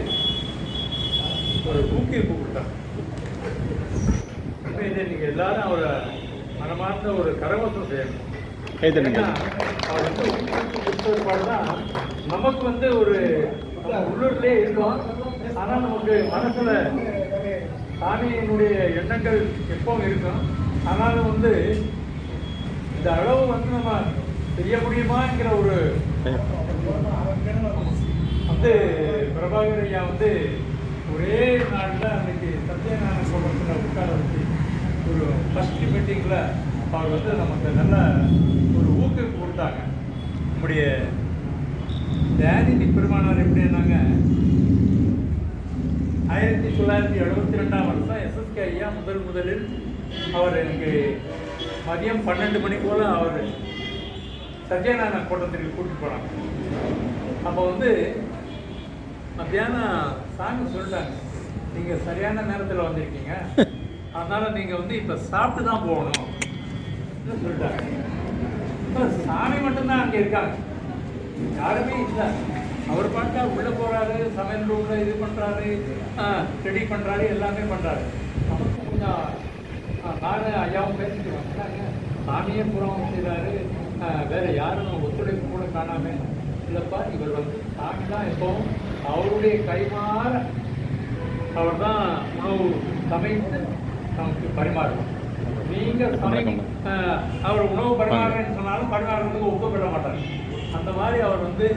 [SPEAKER 6] ஒரு ஊக்குவிப்பு கொடுத்தாங்க. இதை நீங்கள் எல்லாரும் அவரை மனமார்ந்த ஒரு கரவசம் செய்யணும். அவர் வந்து ஊக்குவிப்பு கொடுத்தது தான் நமக்கு வந்து ஒரு உள்ளூர்லேயே இருக்கும். ஆனால் நமக்கு மனசில் சாமியினுடைய எண்ணங்கள் எப்பவும் இருக்கும். ஆனாலும் வந்து இந்த அளவு வந்து நம்ம செய்ய முடியுமாங்கிற ஒரு வந்து பிரபாகர் ஐயா வந்து ஒரே நாளில் அன்றைக்கி சத்யநாராயண கோபத்தில் உட்கார வச்சு ஒரு ஃபஸ்ட் மீட்டிங்கில் அவர் வந்து நமக்கு நல்ல ஒரு ஊக்குவிப்பு கொடுத்தாங்க. நம்முடைய தியானினி பெருமானார் எப்படின்னாங்க, 1972ஆம் வருஷம் எஸ்எஸ்கே ஐயா முதலில் அவர் எனக்கு மதியம் 12 மணி போல் அவர் சத்யநாராயண கூட்டத்திற்கு கூட்டிட்டு போனாங்க. அப்போ வந்து மத்தியானம் சாமி சொல்லிட்டாங்க, நீங்கள் சரியான நேரத்தில் வந்திருக்கீங்க, அதனால் நீங்கள் வந்து இப்போ சாப்பிட்டு தான் போகணும் சொல்லிட்டாங்க. இப்போ சாமி மட்டும்தான் அங்கே இருக்காங்க, யாருமே இல்லை. அவர் பாட்டா உள்ளே போகிறாரு, சமையல் ரூமில் இது பண்ணுறாரு, ரெடி பண்ணுறாரு, எல்லாமே பண்ணுறாரு. நமக்கு கொஞ்சம் நானும் ஐயாவும் பேசிட்டு வந்தாங்க, சாமியே புறம் செய்கிறாரு, வேறு யாரும் ஒத்துழைப்பு கூட காணாம இல்லைப்பா, இவர் வந்து சாமி தான் எப்பவும் அவருடைய கைமாற அவர் தான் உணவு சமைத்து நமக்கு பரிமாறுவோம். நீங்கள் அவர் உணவு பரிமாறுறேன்னு சொன்னாலும் பரிமாறுறதுக்கு ஒப்புக்கொள்ள மாட்டார். அந்த மாதிரி அவர் வந்து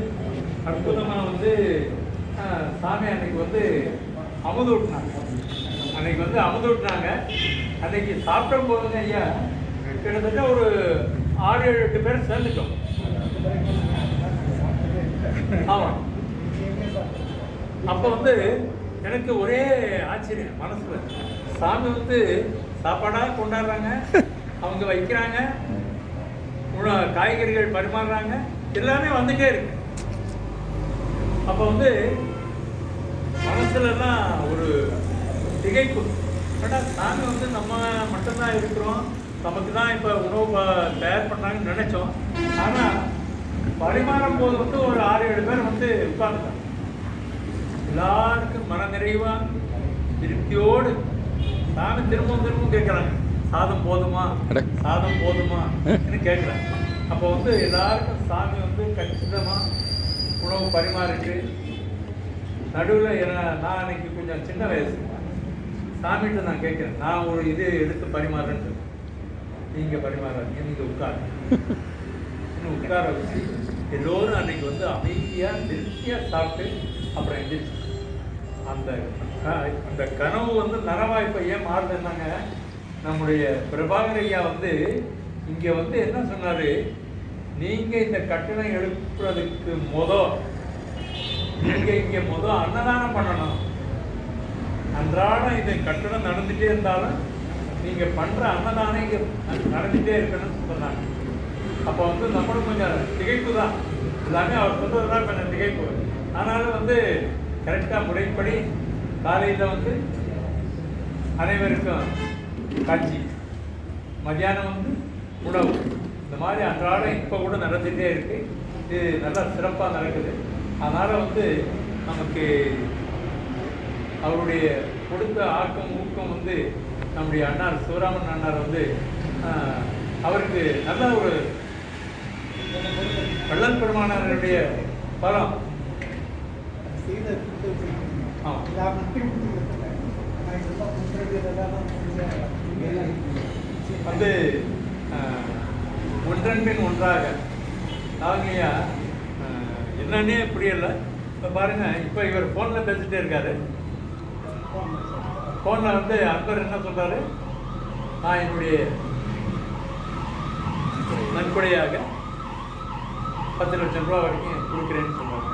[SPEAKER 6] அற்புதமாக வந்து சாமி அன்னைக்கு வந்து அமுது விட்டினாங்க. அன்னைக்கு வந்து அமுது விட்டினாங்க. அன்னைக்கு சாப்பிடும் போதுங்க ஐயா கிட்டத்தட்ட ஒரு 6-7 பேர் சேர்ந்துட்டோம். ஆமாம். அப்போ வந்து எனக்கு ஒரே ஆச்சரியம் மனசுல, சாமி வந்து சாப்பாடாக கொண்டாடுறாங்க, அவங்க வைக்கிறாங்க, காய்கறிகள் பரிமாறுறாங்க, எல்லாமே வந்துட்டே இருக்கு. அப்போ வந்து மனசுலலாம் ஒரு திகைப்பு, ஆனால் சாமி வந்து நம்ம மட்டும்தான் இருக்கிறோம், நமக்கு தான் இப்போ உணவு தயார் பண்ணுறாங்கன்னு நினச்சோம். ஆனால் பரிமாறும் போது வந்து ஒரு 6-7 பேர் வந்து உட்கார்ந்துட்டாங்க. எல்லாருக்கும் மன நிறைவாக திருப்தியோடு சாமி திரும்பவும் கேட்குறாங்க, சாதம் போதுமா, சாதம் போதுமா கேட்குறாங்க. அப்போ வந்து எல்லாருக்கும் சாமி வந்து கச்சிதமாக உணவு பரிமாறிட்டு, நடுவில் நான் அன்னைக்கு கொஞ்சம் சின்ன வயசு, சாமிகிட்ட நான் கேட்குறேன், நான் ஒரு இது எடுத்து பரிமாறேன்ட்டு, நீங்கள் பரிமாறாதீங்க, நீங்கள் உட்காரு இன்னும் உட்கார வச்சு எல்லோரும் அன்னைக்கு வந்து அமைதியாக திருப்தியாக சாப்பிட்டு அப்புறம் எழுந்திரிச்சு. அந்த கனவு வந்து நனவாக இப்போ ஏன் மாறுதுன்னாங்க, நம்முடைய பிரபாகர் ஐயா வந்து இங்கே வந்து என்ன சொன்னார், நீங்கள் இந்த கட்டணம் எழுப்புறதுக்கு நீங்கள் இங்கே அன்னதானம் பண்ணணும். அன்றாடம் இது கட்டணம் நடந்துகிட்டே இருந்தாலும் நீங்கள் பண்ணுற அன்னதானம் இங்கே நடந்துகிட்டே இருக்கணும்னு சொன்னாங்க. அப்போ வந்து நம்மளும் கொஞ்சம் திகைப்பு தான், எல்லாமே அவர் சொல்றதுதான் கொஞ்சம் திகைப்பு. ஆனாலும் வந்து கரெக்டாக முறைப்படி காலையில் வந்து அனைவருக்கும் காட்சி, மத்தியானம் வந்து உணவு, இந்த மாதிரி அன்றாடம் இப்போ கூட நடந்துகிட்டே இருக்கு. இது நல்லா சிறப்பாக நடக்குது. அதனால் வந்து நமக்கு அவருடைய கொடுத்த ஆக்கம் ஊக்கம் வந்து நம்முடைய அண்ணார் சிவராமன் அண்ணார் வந்து அவருக்கு நல்ல ஒரு வள்ளல் பெருமானாருடைய பலம். வந்து ஒன்றன் பின் ஒன்றாக ஆகையா என்னன்னே புரியல. இப்போ பாருங்க, இப்போ இவர் ஃபோனில் பேசிட்டே இருக்காரு. ஃபோனில் வந்து அன்பர் என்ன சொல்றாரு, நான் என்னுடைய நன்கொடையாக 10 லட்சம் ரூபா வரைக்கும் கொடுக்குறேன்னு சொல்றாங்க.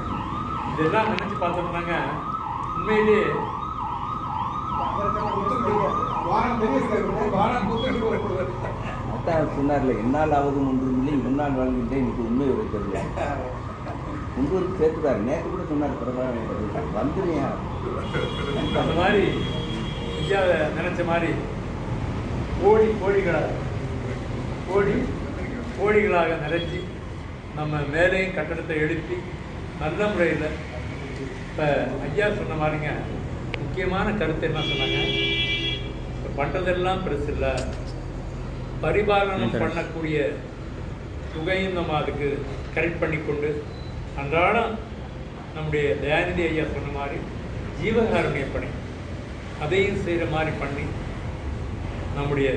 [SPEAKER 6] இதெல்லாம் நினைச்சு பார்த்தோம்னாங்க உண்மையிலேயே
[SPEAKER 1] அதான் சொன்னார்ல, என்னால் ஆவதும் ஒன்றும் இல்லை, முன்னால் வாழ்கின்றேன், எனக்கு உண்மை உரைக்கிறது. முன்பூருக்கு சேர்த்துட்டாரு. நேற்று கூட சொன்னார், பிரபாகரன் வந்துடுறியா.
[SPEAKER 6] அந்த மாதிரி இந்தியாவை நினைச்ச மாதிரி கோடிகளாக நிறைச்சி நம்ம மேலேயும் கட்டடத்தை எழுப்பி நல்ல முறையில் இப்போ ஐயா சொன்ன மாதிரிங்க முக்கியமான கருத்து என்ன சொன்னாங்க, இப்போ பண்ணுறதெல்லாம் பெருசு இல்லை, பரிபாலனம் பண்ணக்கூடிய சுகையும் நம்ம அதுக்கு கரெக்ட் பண்ணி கொண்டு அன்றாடம் நம்முடைய தயாநிதி ஐயா சொன்ன மாதிரி ஜீவகாருண்ய பணி அதையும் செய்கிற மாதிரி பண்ணி நம்முடைய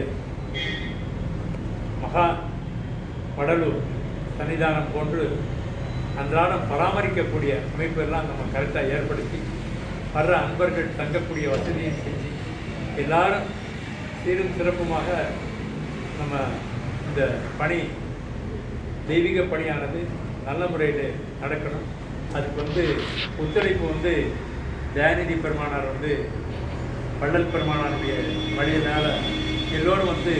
[SPEAKER 6] மகா வடலூர் சன்னிதானம் போன்று அன்றாடம் பராமரிக்கக்கூடிய அமைப்பெல்லாம் நம்ம கரெக்டாக ஏற்படுத்தி வர்ற அன்பர்கள் தங்கக்கூடிய வசதியை செஞ்சு எல்லாரும் சீரும் சிறப்புமாக நம்ம இந்த பணி தெய்வீக பணியானது நல்ல முறையில் நடக்கணும். அதுக்கு வந்து ஒத்துழைப்பு வந்து தயாநிதி பெருமானார் வந்து வள்ளல் பெருமானாருடைய வழியினால் எல்லோரும் வந்து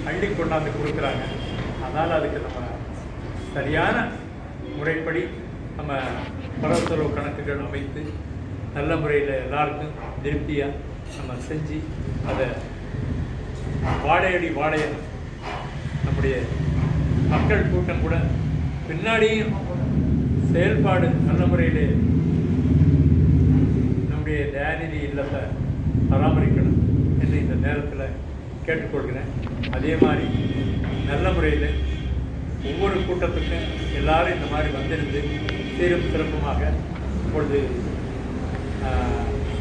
[SPEAKER 6] அள்ளி கொண்டாந்து கொடுக்குறாங்க. அதனால் அதுக்கு நம்ம சரியான முறைப்படி நம்ம பரவசெலவு கணக்குகள் அமைத்து நல்ல முறையில் எல்லாருக்கும் திருப்தியாக நம்ம செஞ்சு அதை வாழையடி வாழைய நம்முடைய மக்கள் கூட்டம் கூட பின்னாடியும் செயல்பாடு நல்ல முறையில் நம்முடைய தயாநிதி இல்லத்தை பராமரிக்கணும் என்று இந்த நேரத்தில் கேட்டுக்கொள்கிறேன். அதே மாதிரி நல்ல முறையில் ஒவ்வொரு கூட்டத்துக்கும் எல்லாரும் இந்த மாதிரி வந்திருந்து சீரும் சிறப்புமாக இப்பொழுது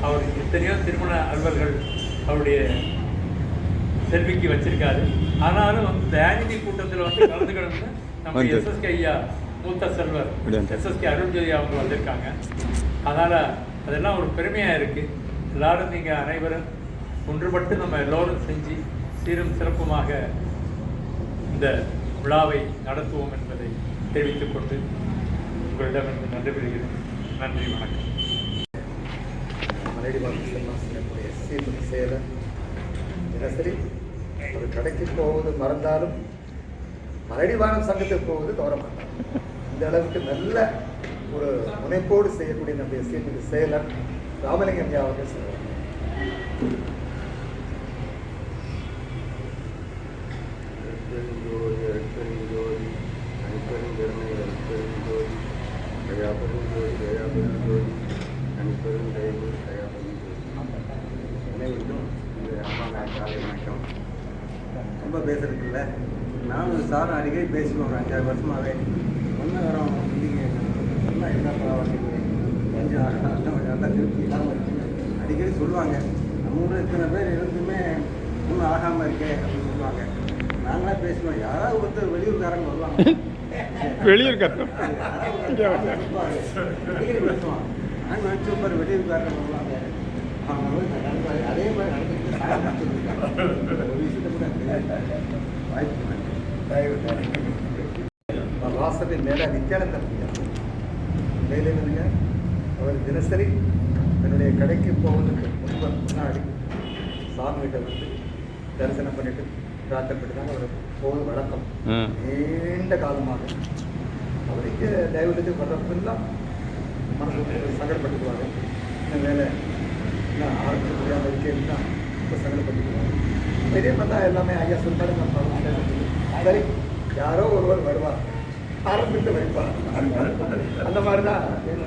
[SPEAKER 6] அவர் எத்தனையோ திருமண அலுவல்கள் அவருடைய செல்விக்கு வச்சிருக்காரு. ஆனாலும் வந்து தயாநிதி கூட்டத்தில் வந்து கலந்துக்கணும்னு நம்ம எஸ்எஸ்கே ஐயா மூத்த செல்வர் எஸ்எஸ்கே அருள்ஜோதி அவங்க வந்திருக்காங்க. அதனால் அதெல்லாம் ஒரு பெருமையாக இருக்குது. எல்லாரும் நீங்கள் அனைவரும் ஒன்றுபட்டு நம்ம எல்லோரும் செஞ்சு சீரும் சிறப்புமாக இந்த விழாவை நடத்துவோம் என்பதை தெரிவித்துக் கொண்டு உங்களிடமிருந்து நன்றி பெறுகிறேன். நன்றி, வணக்கம்.
[SPEAKER 2] சேலம் தினசரி ஒரு கடைக்கு போவது மறந்தாலும் மலடிவானம் சங்கத்துக்கு போவது தவற மாட்டாங்க. இந்த அளவுக்கு நல்ல ஒரு முனைப்போடு செய்யக்கூடிய நம்முடைய ஸ்ரீமதி சேலம் ராமலிங்கம் ஐயா அவர்கள் சொல்லுவாங்க.
[SPEAKER 7] ரொம்ப பேசுறதுக்குல்ல, நானும் சாரும் அடிக்கடி பேசிக்குவோம். 5-6 வருஷமாகவே ஒன்றும் வரோம். நீங்கள் சொன்னால் என்ன பரவாயில்ல, கொஞ்சம் நல்லா திருப்தி இல்லாமல் இருக்குன்னு அடிக்கடி சொல்லுவாங்க. நம்ம ஊரில் இத்தனை பேர் இருந்துமே ஒன்றும் ஆகாமல் இருக்கே அப்படின்னு சொல்லுவாங்க. நாங்களாம் பேசுவோம், யாராவது ஒருத்தர் வெளியூர்காரங்க வருவாங்க,
[SPEAKER 3] வெளியூர்காரங்க
[SPEAKER 7] அடிக்கடி பேசுவோம். நாங்கள் நினச்சி ஒரு வெளியூர்காரங்க வருவாங்க, அதே மாதிரி நடந்துட்டு ஒரு விஷயத்தை கூட வாய்ப்பு
[SPEAKER 2] வாசவி மேலே நித்யானந்தன் மேலே வந்துங்க. அவர் தினசரி தன்னுடைய கடைக்கு போவதற்கு முன்னாடி சாமிகிட்ட வந்து தரிசனம் பண்ணிட்டு பிரார்த்தனை பண்ணிட்டு தான் அவர் போவது வழக்கம். நீண்ட காலமாக அவருக்கு தயவுக்கு வர்றப்பெல்லாம் மனசு சங்கடப்பட்டுக்குவாங்க. இந்த வேலை என்ன ஆரம்பிக்க முடியாமல் இருக்கேன்னா ரொம்ப சங்கடப்பட்டுக்குவாங்க. இதே மாதிரி தான் எல்லாமே ஐயா சொல்லிட்டாரு. நம்ம சரி யாரோ ஒருவர் வருவார், ஆரம்பித்து வைப்பார். அந்த மாதிரி தான்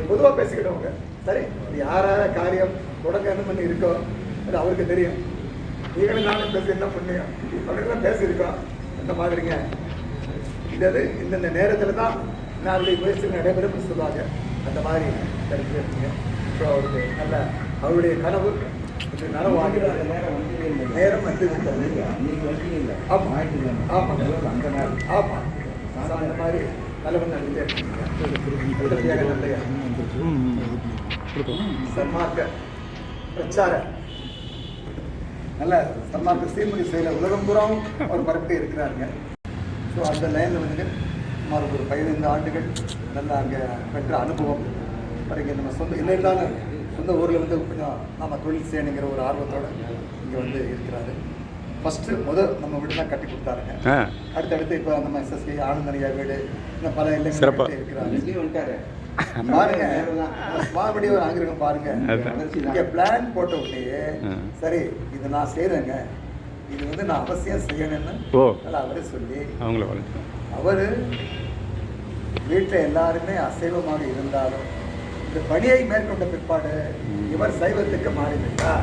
[SPEAKER 2] பொதுவாக பேசிக்கிட்டவங்க. சரி யாரார காரியம் தொடங்கணும் பண்ணி இருக்கோ அது அவருக்கு தெரியும். நீங்களும் நானும் பேசி என்ன புண்ணியம் அப்படின்லாம் பேசியிருக்கோம். அந்த மாதிரிங்க இது இந்தந்த நேரத்தில் தான் நாளுடைய முயற்சிகள் நடைபெறும் சொல்லுவாங்க. அந்த மாதிரி கருத்து இருக்குங்க. ஸோ அவருக்கு நல்ல அவருடைய கனவு நனவு ஆகிடுவாங்க. நேரம் வந்து ஆமாம் ஆமாம் அந்த நேரம் ஆமாம். அந்த மாதிரி நல்லவன் நடந்துட்டே இருக்குங்க. நல்ல சன்மார்க்க பிரச்சார நல்ல சன்மார்க்க சீர்மொழி செயல உலகம் பூராவும் அவர் பரப்பிட்டு இருக்கிறாருங்க. ஸோ அந்த லைனில் வந்து சுமார் ஒரு 15 ஆண்டுகள் நல்லா அங்கே பெற்ற அனுபவம். இங்கே நம்ம சொந்த இல்லை இருந்தாலும் சொந்த ஊரில் வந்து கொஞ்சம் நம்ம தொழில் செய்யணுங்கிற ஒரு ஆர்வத்தோடு இங்கே வந்து இருக்கிறாரு. ஃபஸ்ட்டு நம்ம வீடு தான் கட்டி கொடுத்தாருங்க. அடுத்தடுத்து இப்போ நம்ம எஸ்எஸ்கே ஆனந்தனியா வீடு இன்னும் பல இல்லைங்க இருக்கிறாரு. பாருங்க சுவாமிபடி ஒரு ஆங்கிலம் பாருங்க. இங்கே பிளான் போட்ட உடனேயே சரி இது நான் செய்கிறேங்க, இது வந்து நான் அவசியம் செய்யணும்னு அவரே சொல்லி அவர் வீட்டில் எல்லாருமே அசைவமாக இருந்தாலும் இந்த பணியை மேற்கொண்ட பிற்பாடு இவர் சைவத்துக்கு மாறிவிட்டார்.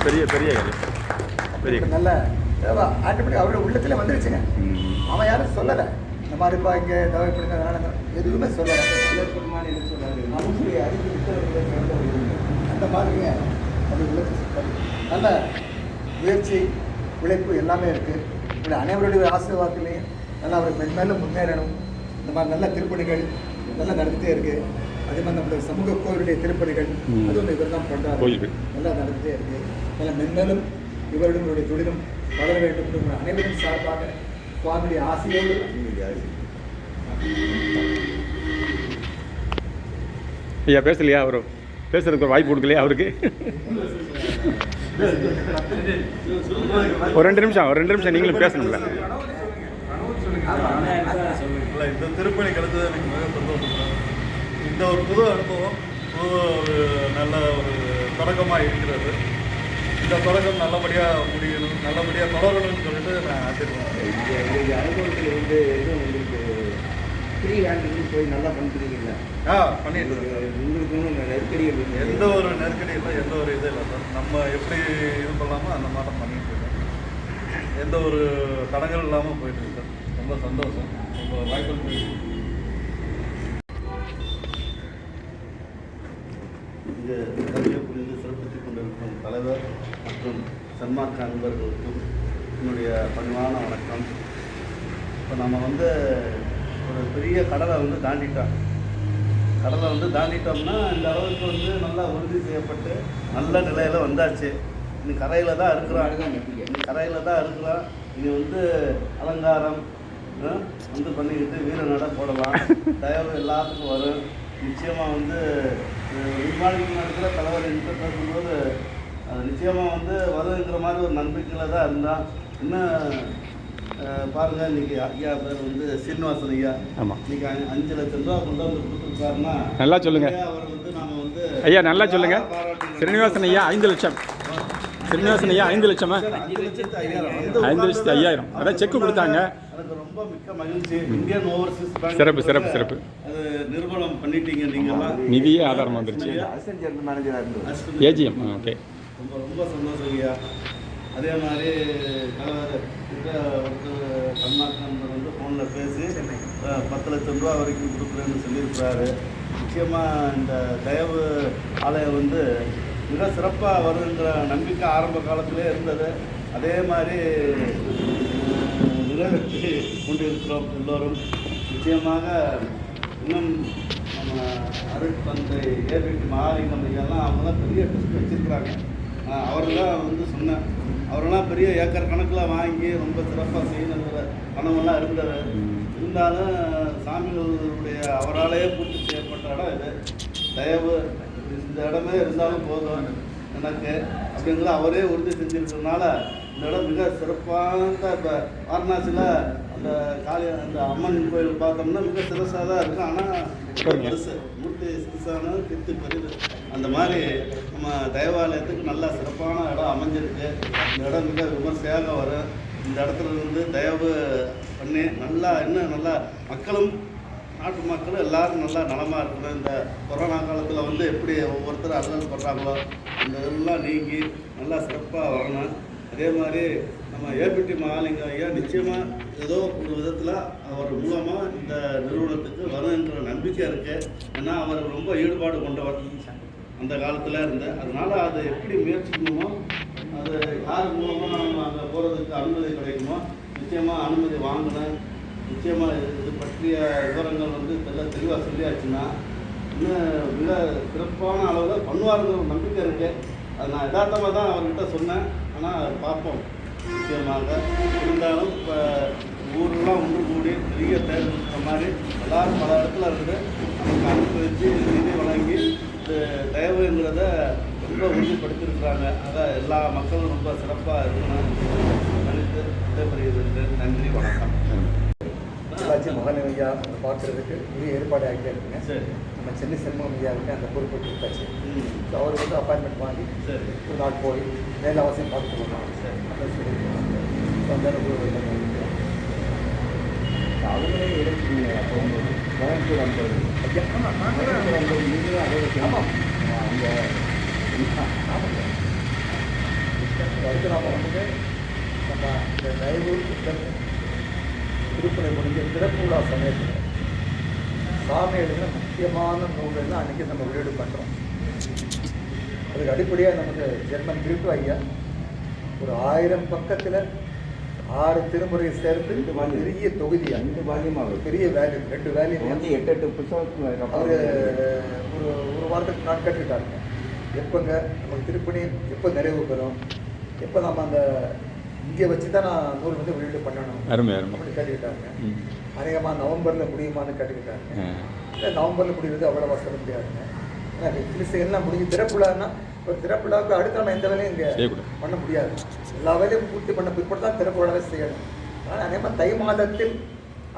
[SPEAKER 3] பெரிய பெரிய
[SPEAKER 2] நல்ல ஆட்டோமேட்டிக் அவரோட உள்ளத்துல வந்துருச்சுங்க. அவன் யாரும் சொல்லலை இந்த மாதிரிப்பா இங்கே தேவைப்படுங்க எதுவுமே சொல்லலை. அந்த மாதிரிங்க அது உள்ளத்து நல்ல முயற்சி உழைப்பு எல்லாமே இருக்குது. இப்படி அனைவருடைய ஆசீர்வாதத்திலையும் நல்லா அவர் மென்மேலும் முன்னேறணும். இந்த மாதிரி நல்ல திருப்பணிகள் நல்லா நடந்துகிட்டே இருக்குது. அதே மாதிரி நம்மளுடைய சமூக கோவிலுடைய திருப்பணிகள் அது வந்து இவர் தான் பண்ணுறாரு. நல்லா நடந்துகிட்டே இருக்குது. நல்லா மென்மேலும் இவருடைய தொழிலும் வளர வேண்டும் என்று அனைவரும் சார்பாக சுவாமியுடைய ஆசையோடு
[SPEAKER 3] ஐயா பேசலையா? அவர் பேசுறதுக்கு ஒரு வாய்ப்பு கொடுக்கலையா அவருக்கு? ஒரு 2 நிமிஷம் நீங்களும் பேசணும்ல.
[SPEAKER 8] இந்த திருப்பணி கிடைச்சது எனக்கு மிக சந்தோஷம். இந்த ஒரு புது அனுபவம் ஒரு நல்ல ஒரு தொடக்கமாக இருக்கிறது. இந்த தொடக்கம் நல்லபடியாக முடியணும், நல்லபடியாக தொடரணும்னு சொல்லிட்டு நான் ஆசைப்படுவேன்.
[SPEAKER 1] இந்த அனுபவத்தில் வந்து எதுவும் உங்களுக்கு ஃப்ரீ ஹேண்டில் போய் நல்லா பண்ணிக்கிறீங்களா?
[SPEAKER 8] பண்ணிட்டு இருக்கேன்.
[SPEAKER 1] உங்களுக்கு ஒன்றும் நெருக்கடிகள்
[SPEAKER 8] எந்த ஒரு நெருக்கடி இல்லை, எந்த ஒரு இது இல்லை சார். நம்ம எப்படி இது பண்ணலாமோ அந்த மாதிரி பண்ணிட்டு இருக்கோம். எந்த ஒரு தடங்கள் இல்லாமல் போயிட்டு இருக்கு சார். ரொம்ப சந்தோஷம். ரொம்ப வாய்ப்பு
[SPEAKER 9] இங்கு கல்வியை புரிந்து சிறப்பித்துக் கொண்டிருக்கும் தலைவர் மற்றும் சன்மார்க்க அன்பர்களுக்கும் என்னுடைய பணிவான வணக்கம். இப்போ நம்ம வந்து ஒரு பெரிய கடலை வந்து தாண்டிட்டோம். கடலை வந்து தாண்டிட்டோம்னா இந்த அளவுக்கு வந்து நல்லா உறுதி செய்யப்பட்டு நல்ல நிலையில் வந்தாச்சு. இன்னும் கரையில் தான் இருக்கிறோம். கரையில் தான் இருக்கிறோம். இனி வந்து அலங்காரம் வந்து பண்ணிக்கிட்டு வீர நட போடலாம். தயவு எல்லாத்துக்கும் வரும். நிச்சயமாக வந்து நிர்வாகிகள் நடக்கிற தலைவர் என்று பேசும்போது அது நிச்சயமாக வந்து வருங்கிற மாதிரி ஒரு நம்பிக்கையில் தான் இருந்தால். இன்னும் பாருங்கள், இன்றைக்கி ஐயா பேர் வந்து சீனிவாசன் ஐயா.
[SPEAKER 3] ஆமாம்,
[SPEAKER 9] இன்றைக்கி 5 லட்சம் ரூபா கொண்டு வந்து கொடுத்துருக்காருன்னா
[SPEAKER 3] நல்லா சொல்லுங்கள்.
[SPEAKER 9] அவர் வந்து நாம் வந்து
[SPEAKER 3] ஐயா நல்லா சொல்லுங்கள். ஸ்ரீனிவாசன் ஐயா 5 லட்சம். ஸ்ரீனிவாசன் ஐயா 5 லட்சமா? 5,50,000 அதான் செக்கு கொடுத்தாங்க.
[SPEAKER 9] எனக்கு ரொம்ப மிக்க மகிழ்ச்சி. இந்தியன் ஓவர்சீஸ் பேங்க்
[SPEAKER 3] சிறப்பு
[SPEAKER 9] அது நிறுவனம் பண்ணிட்டீங்க. நீங்கள்லாம்
[SPEAKER 3] நிதியே ஆதாரமாக வந்துருச்சு.
[SPEAKER 1] அசிஸ்டன்ட் ஜெனரல் மேனேஜராக இருந்தது
[SPEAKER 3] ஏஜிஎம். ஓகே,
[SPEAKER 9] ரொம்ப சந்தோஷம் ஐயா. அதே மாதிரி தலைவர் சன்மார்க்க வந்து ஃபோனில் பேசி 10 லட்சம் ரூபா வரைக்கும் கொடுக்குறேன்னு சொல்லியிருக்கிறாரு. நிச்சயமாக இந்த தயவு ஆலயம் வந்து மிக சிறப்பாக வருங்கிற நம்பிக்கை ஆரம்ப காலத்திலே இருந்தது. அதே மாதிரி நிறைவேற்றி கொண்டு இருக்கிறோம் எல்லோரும். நிச்சயமாக இன்னும் நம்ம அருட்தந்தை ஏபிடி மகாலிங்கம் ஐயெல்லாம் அவங்க தான் பெரிய டெஸ்ட் வச்சுருக்கிறாங்க. அவர் தான் வந்து சொன்னேன். அவரெல்லாம் பெரிய ஏக்கர் கணக்கில் வாங்கி ரொம்ப சிறப்பாக செய்யணுங்கிற கனவெல்லாம் இருந்தது. இருந்தாலும் சாமிகளுடைய அவராலே பூர்த்தி செய்யப்பட்ட இடம் இது. தயவு இந்த இடமே இருந்தாலும் போதும் எனக்கு அப்படிங்கிற அவரே உறுதி செஞ்சுருக்கிறதுனால இந்த இடம் மிக சிறப்பான. இப்போ வாரணாசியில் அந்த அந்த அம்மன் கோயில் பார்த்தோம்னா மிக சிறசாக தான் இருக்கும். ஆனால் பெருசு மூர்த்தி சிறுசான கித்து பெருது. அந்த மாதிரி நம்ம தேவாலயத்துக்கு நல்ல சிறப்பான இடம் அமைஞ்சிருக்கு. இந்த இடம் மிக விமர்சையாக வரும். இந்த இடத்துல இருந்து தயவு பண்ணி நல்லா இன்னும் நல்லா மக்களும் நாட்டு மக்களும் எல்லோரும் நல்லா நலமாக இருக்கணும். இந்த கொரோனா காலத்தில் வந்து எப்படி ஒவ்வொருத்தரும் அல்லல் படுறாங்களோ இந்த இதெல்லாம் நீங்கி நல்லா சிறப்பாக வரணும். அதே மாதிரி நம்ம ஏபிடி மகாலிங்கம் ஐயா நிச்சயமாக ஏதோ ஒரு விதத்தில் அவர் மூலமாக இந்த நிறுவனத்துக்கு வரும்ன்ற நம்பிக்கை இருக்குது. ஏன்னா அவர் ரொம்ப ஈடுபாடு கொண்டவர் அந்த காலத்தில் இருந்து. அதனால் அதை எப்படி முயற்சிக்கணுமோ அது யார் மூலமாக நம்ம அங்கே போகிறதுக்கு அனுமதி கிடைக்குமோ நிச்சயமாக அனுமதி வாங்கினேன். நிச்சயமாக இது பற்றிய விவரங்கள் வந்து இதெல்லாம் தெளிவாக சொல்லியாச்சுன்னா இன்னும் மிக சிறப்பான அளவில் பண்ணுவாருங்கிற ஒரு நம்பிக்கை இருக்குது. அது நான் யதார்த்தமாக தான் அவர்கிட்ட சொன்னேன். ஆனால் பார்ப்போம் நிச்சயமாக. இருந்தாலும் இப்போ ஊரெலாம் ஒன்று கூடி பெரிய தேர்தல் மாதிரி எல்லோரும் பல இடத்துல இருக்குது. நமக்கு அனுப்பி வச்சு நிதி வழங்கி இது தயவுங்கிறத ரொம்ப உறுதிப்படுத்தியிருக்கிறாங்க. அதான் எல்லா மக்களும் ரொம்ப சிறப்பாக இருக்கணும் நினைத்து விடைபெறுகிறது. நன்றி, வணக்கம்.
[SPEAKER 2] சிவாஜி மகாலிங்கம் ஐயா பார்க்குறதுக்கு உரிய ஏற்பாடு ஆகிட்டே இருக்குங்க.
[SPEAKER 9] சரி.
[SPEAKER 2] நம்ம சென்னை செல்வம் ஐயாவுக்கு அந்த பொறுப்பு கொடுத்தாச்சு. ஸோ அவர் வந்து அப்பாயின்மெண்ட் வாங்கி
[SPEAKER 9] சரி
[SPEAKER 2] ஒரு நாள் போய் மேலே அவசியம் பார்த்து போகலாம்.
[SPEAKER 9] சரி.
[SPEAKER 2] அப்படின்னு சொல்லியிருக்காங்க. ஸோ அந்த
[SPEAKER 3] அவங்களே எடுத்துக்கீங்க போகும்போது கோயம்புத்தூர் ஐம்பது
[SPEAKER 2] ஐயா
[SPEAKER 3] கோயம்புத்தூர் 50 நீங்களே அதை
[SPEAKER 2] ஆமாம்
[SPEAKER 3] அங்கே
[SPEAKER 2] ஆமாங்க. அடுத்து நாம் வந்து நம்ம இந்த தயவு திருப்பணி முடிஞ்ச திறப்புலா சமயத்தில் சாமி எழுதின முக்கியமான நூல்கள் அன்றைக்கி நம்ம வெளியீடு பண்ணுறோம். அதுக்கு அடிப்படையாக நமக்கு ஜெர்மன் கிரிப்பு ஐயா ஒரு 1000 பக்கத்தில் 6 திருமுறையை சேர்த்து பெரிய தொகுதி
[SPEAKER 3] 2 வால்யூம் ஆகும்.
[SPEAKER 2] பெரிய வேல்யூ 2 வேல்யூம்
[SPEAKER 3] வந்து 8 புத்தகத்துக்கு
[SPEAKER 2] அவர் ஒரு வாரத்துக்கு நான் கேட்டுக்கிட்டாருங்க. எப்போங்க நமக்கு திருப்பணி எப்போ நிறைவு பெறும், எப்போ நம்ம அந்த இங்கே வச்சு தான் நான் நூல் வந்து வெளியீடு பண்ணணும் அப்படின்னு கேட்டுக்கிட்டாங்க. அநேகமாக நவம்பரில் முடியுமான்னு கேட்டுக்கிட்டாங்க. இல்லை நவம்பரில் முடிகிறது அவ்வளோவா சொல்ல முடியாதுங்க. ஏன்னா கிறிஸ்தெல்லாம் முடிஞ்சு திறப்புலான்னா ஒரு திறப்புலாவுக்கு அடுத்து நம்ம எந்த வேலையும் இங்கே பண்ண முடியாது. எல்லா வேலையும் பூர்த்தி பண்ண பிற்பட்டு தான் திறப்புலாவே செய்யணும். ஆனால் அநேகமாக தை மாதத்தில்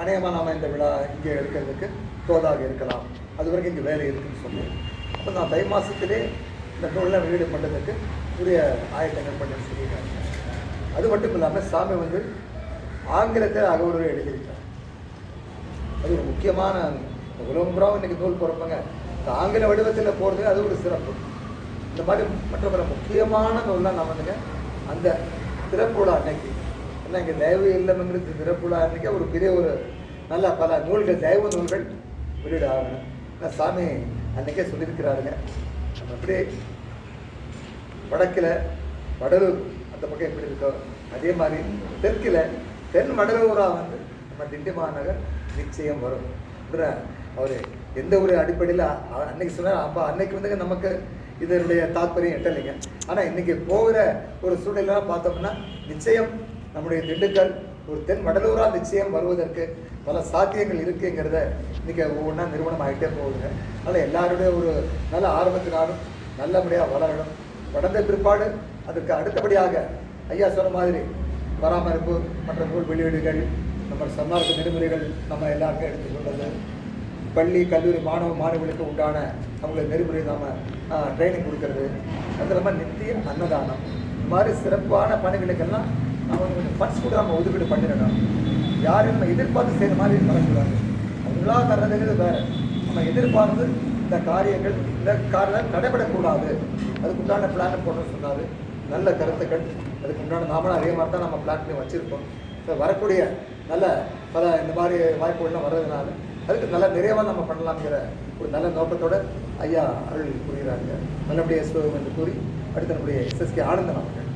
[SPEAKER 2] அநேகமாக நாம் இந்த விழா இங்கே எடுக்கிறதுக்கு தோதாக இருக்கலாம். அது வரைக்கும் இங்கே வேலை இருக்குதுன்னு சொன்னேன். அப்போ நான் தை மாதத்திலே இந்த நூலெலாம் வெளியீடு பண்ணுறதுக்கு உரிய ஆயத்தங்கள் பண்ணி சொல்லியிருக்காங்க. அது மட்டும் இல்லாமல் சாமி வந்து ஆங்கிலத்தில் அகவுரை எழுதியிருக்காங்க. அது ஒரு முக்கியமான உலகம்புறம் இன்றைக்கி நூல் பிறப்பாங்க. இந்த ஆங்கில வடிவத்தில் போகிறது அது ஒரு சிறப்பு. இந்த மாதிரி மற்ற பல முக்கியமான நூல்லாம் நான் வந்துங்க அந்த திறப்புலா அன்னைக்கு ஏன்னா இங்கே தயவு இல்லைங்கிறது திறப்புலா அன்றைக்கி ஒரு பெரிய ஒரு நல்ல பல நூல்கள் தயவு நூல்கள் வெளியிட ஆகணும். ஆனால் சாமி அன்றைக்கே சொல்லியிருக்கிறாருங்க. நம்ம அப்படியே வடக்கில் வடலூர் அந்த பக்கம் எப்படி இருக்கோ அதே மாதிரி தெற்கில் தென் வடலூராக வந்து நம்ம திண்டி மாநகர் நிச்சயம் வரும். அவர் எந்த ஒரு அடிப்படையில் அன்னைக்கு சொன்னார். அப்போ அன்னைக்கு வந்துங்க நமக்கு இதனுடைய தாற்பயம் எட்டலைங்க. ஆனால் இன்றைக்கி போகிற ஒரு சூழ்நிலைலாம் பார்த்தோம்னா நிச்சயம் நம்முடைய திண்டுக்கல் ஒரு தென் வடலூராக நிச்சயம் வருவதற்கு பல சாத்தியங்கள் இருக்குங்கிறத இன்றைக்கி ஒவ்வொன்றா நிறுவனம் ஆகிட்டே போகுதுங்க. அதனால் எல்லாருடைய ஒரு நல்ல ஆரம்பத்தினாலும் நல்லபடியாக வளரணும். வளர்ந்த பிற்பாடு அதுக்கு அடுத்தபடியாக ஐயா சொன்ன மாதிரி பராமரிப்பு மற்ற நூல் வெளியீடுகள் நம்ம சன்மார்க்க நெறிமுறைகள் நம்ம எல்லாருக்கும் எடுத்துக்கொண்டது, பள்ளி கல்லூரி மாணவர்களுக்கு உண்டான அவங்களுக்கு நெறிமுறை நம்ம ட்ரைனிங் கொடுக்கறது, அது இல்லாமல் நித்திய அன்னதானம் இந்த மாதிரி சிறப்பான பணிகளுக்கெல்லாம் நம்ம கொஞ்சம் ஃபண்ட்ஸ் கூட நம்ம ஒதுக்கீடு பண்ணிடணும். யாரும் நம்ம எதிர்பார்த்து செய்கிற மாதிரி வரக்கூடாது. அவங்களா தர்றதுங்கிறது வேறு. நம்ம எதிர்பார்த்து இந்த காரியங்கள் இந்த காரியம் தடைபடக்கூடாது. அதுக்குண்டான பிளான் போடணும்னு சொன்னார். நல்ல கருத்துக்கள் அதுக்கு உண்டான நாமளும் அதே மாதிரி தான் நம்ம பிளான் பண்ணி வச்சுருக்கோம். இப்போ வரக்கூடிய நல்ல பல இந்த மாதிரி வாய்ப்புகள்லாம் வர்றதுனால அதுக்கு நல்ல நிறைவாக நம்ம பண்ணலாம்ங்கிற ஒரு நல்ல நோக்கத்தோடு ஐயா அருள் கூறுகிறாங்க. நல்லபடியாக எஸ்ஓம் என்று கூறி அடுத்த நம்முடைய எஸ்எஸ்கே ஆனந்தன் அவர்கள்.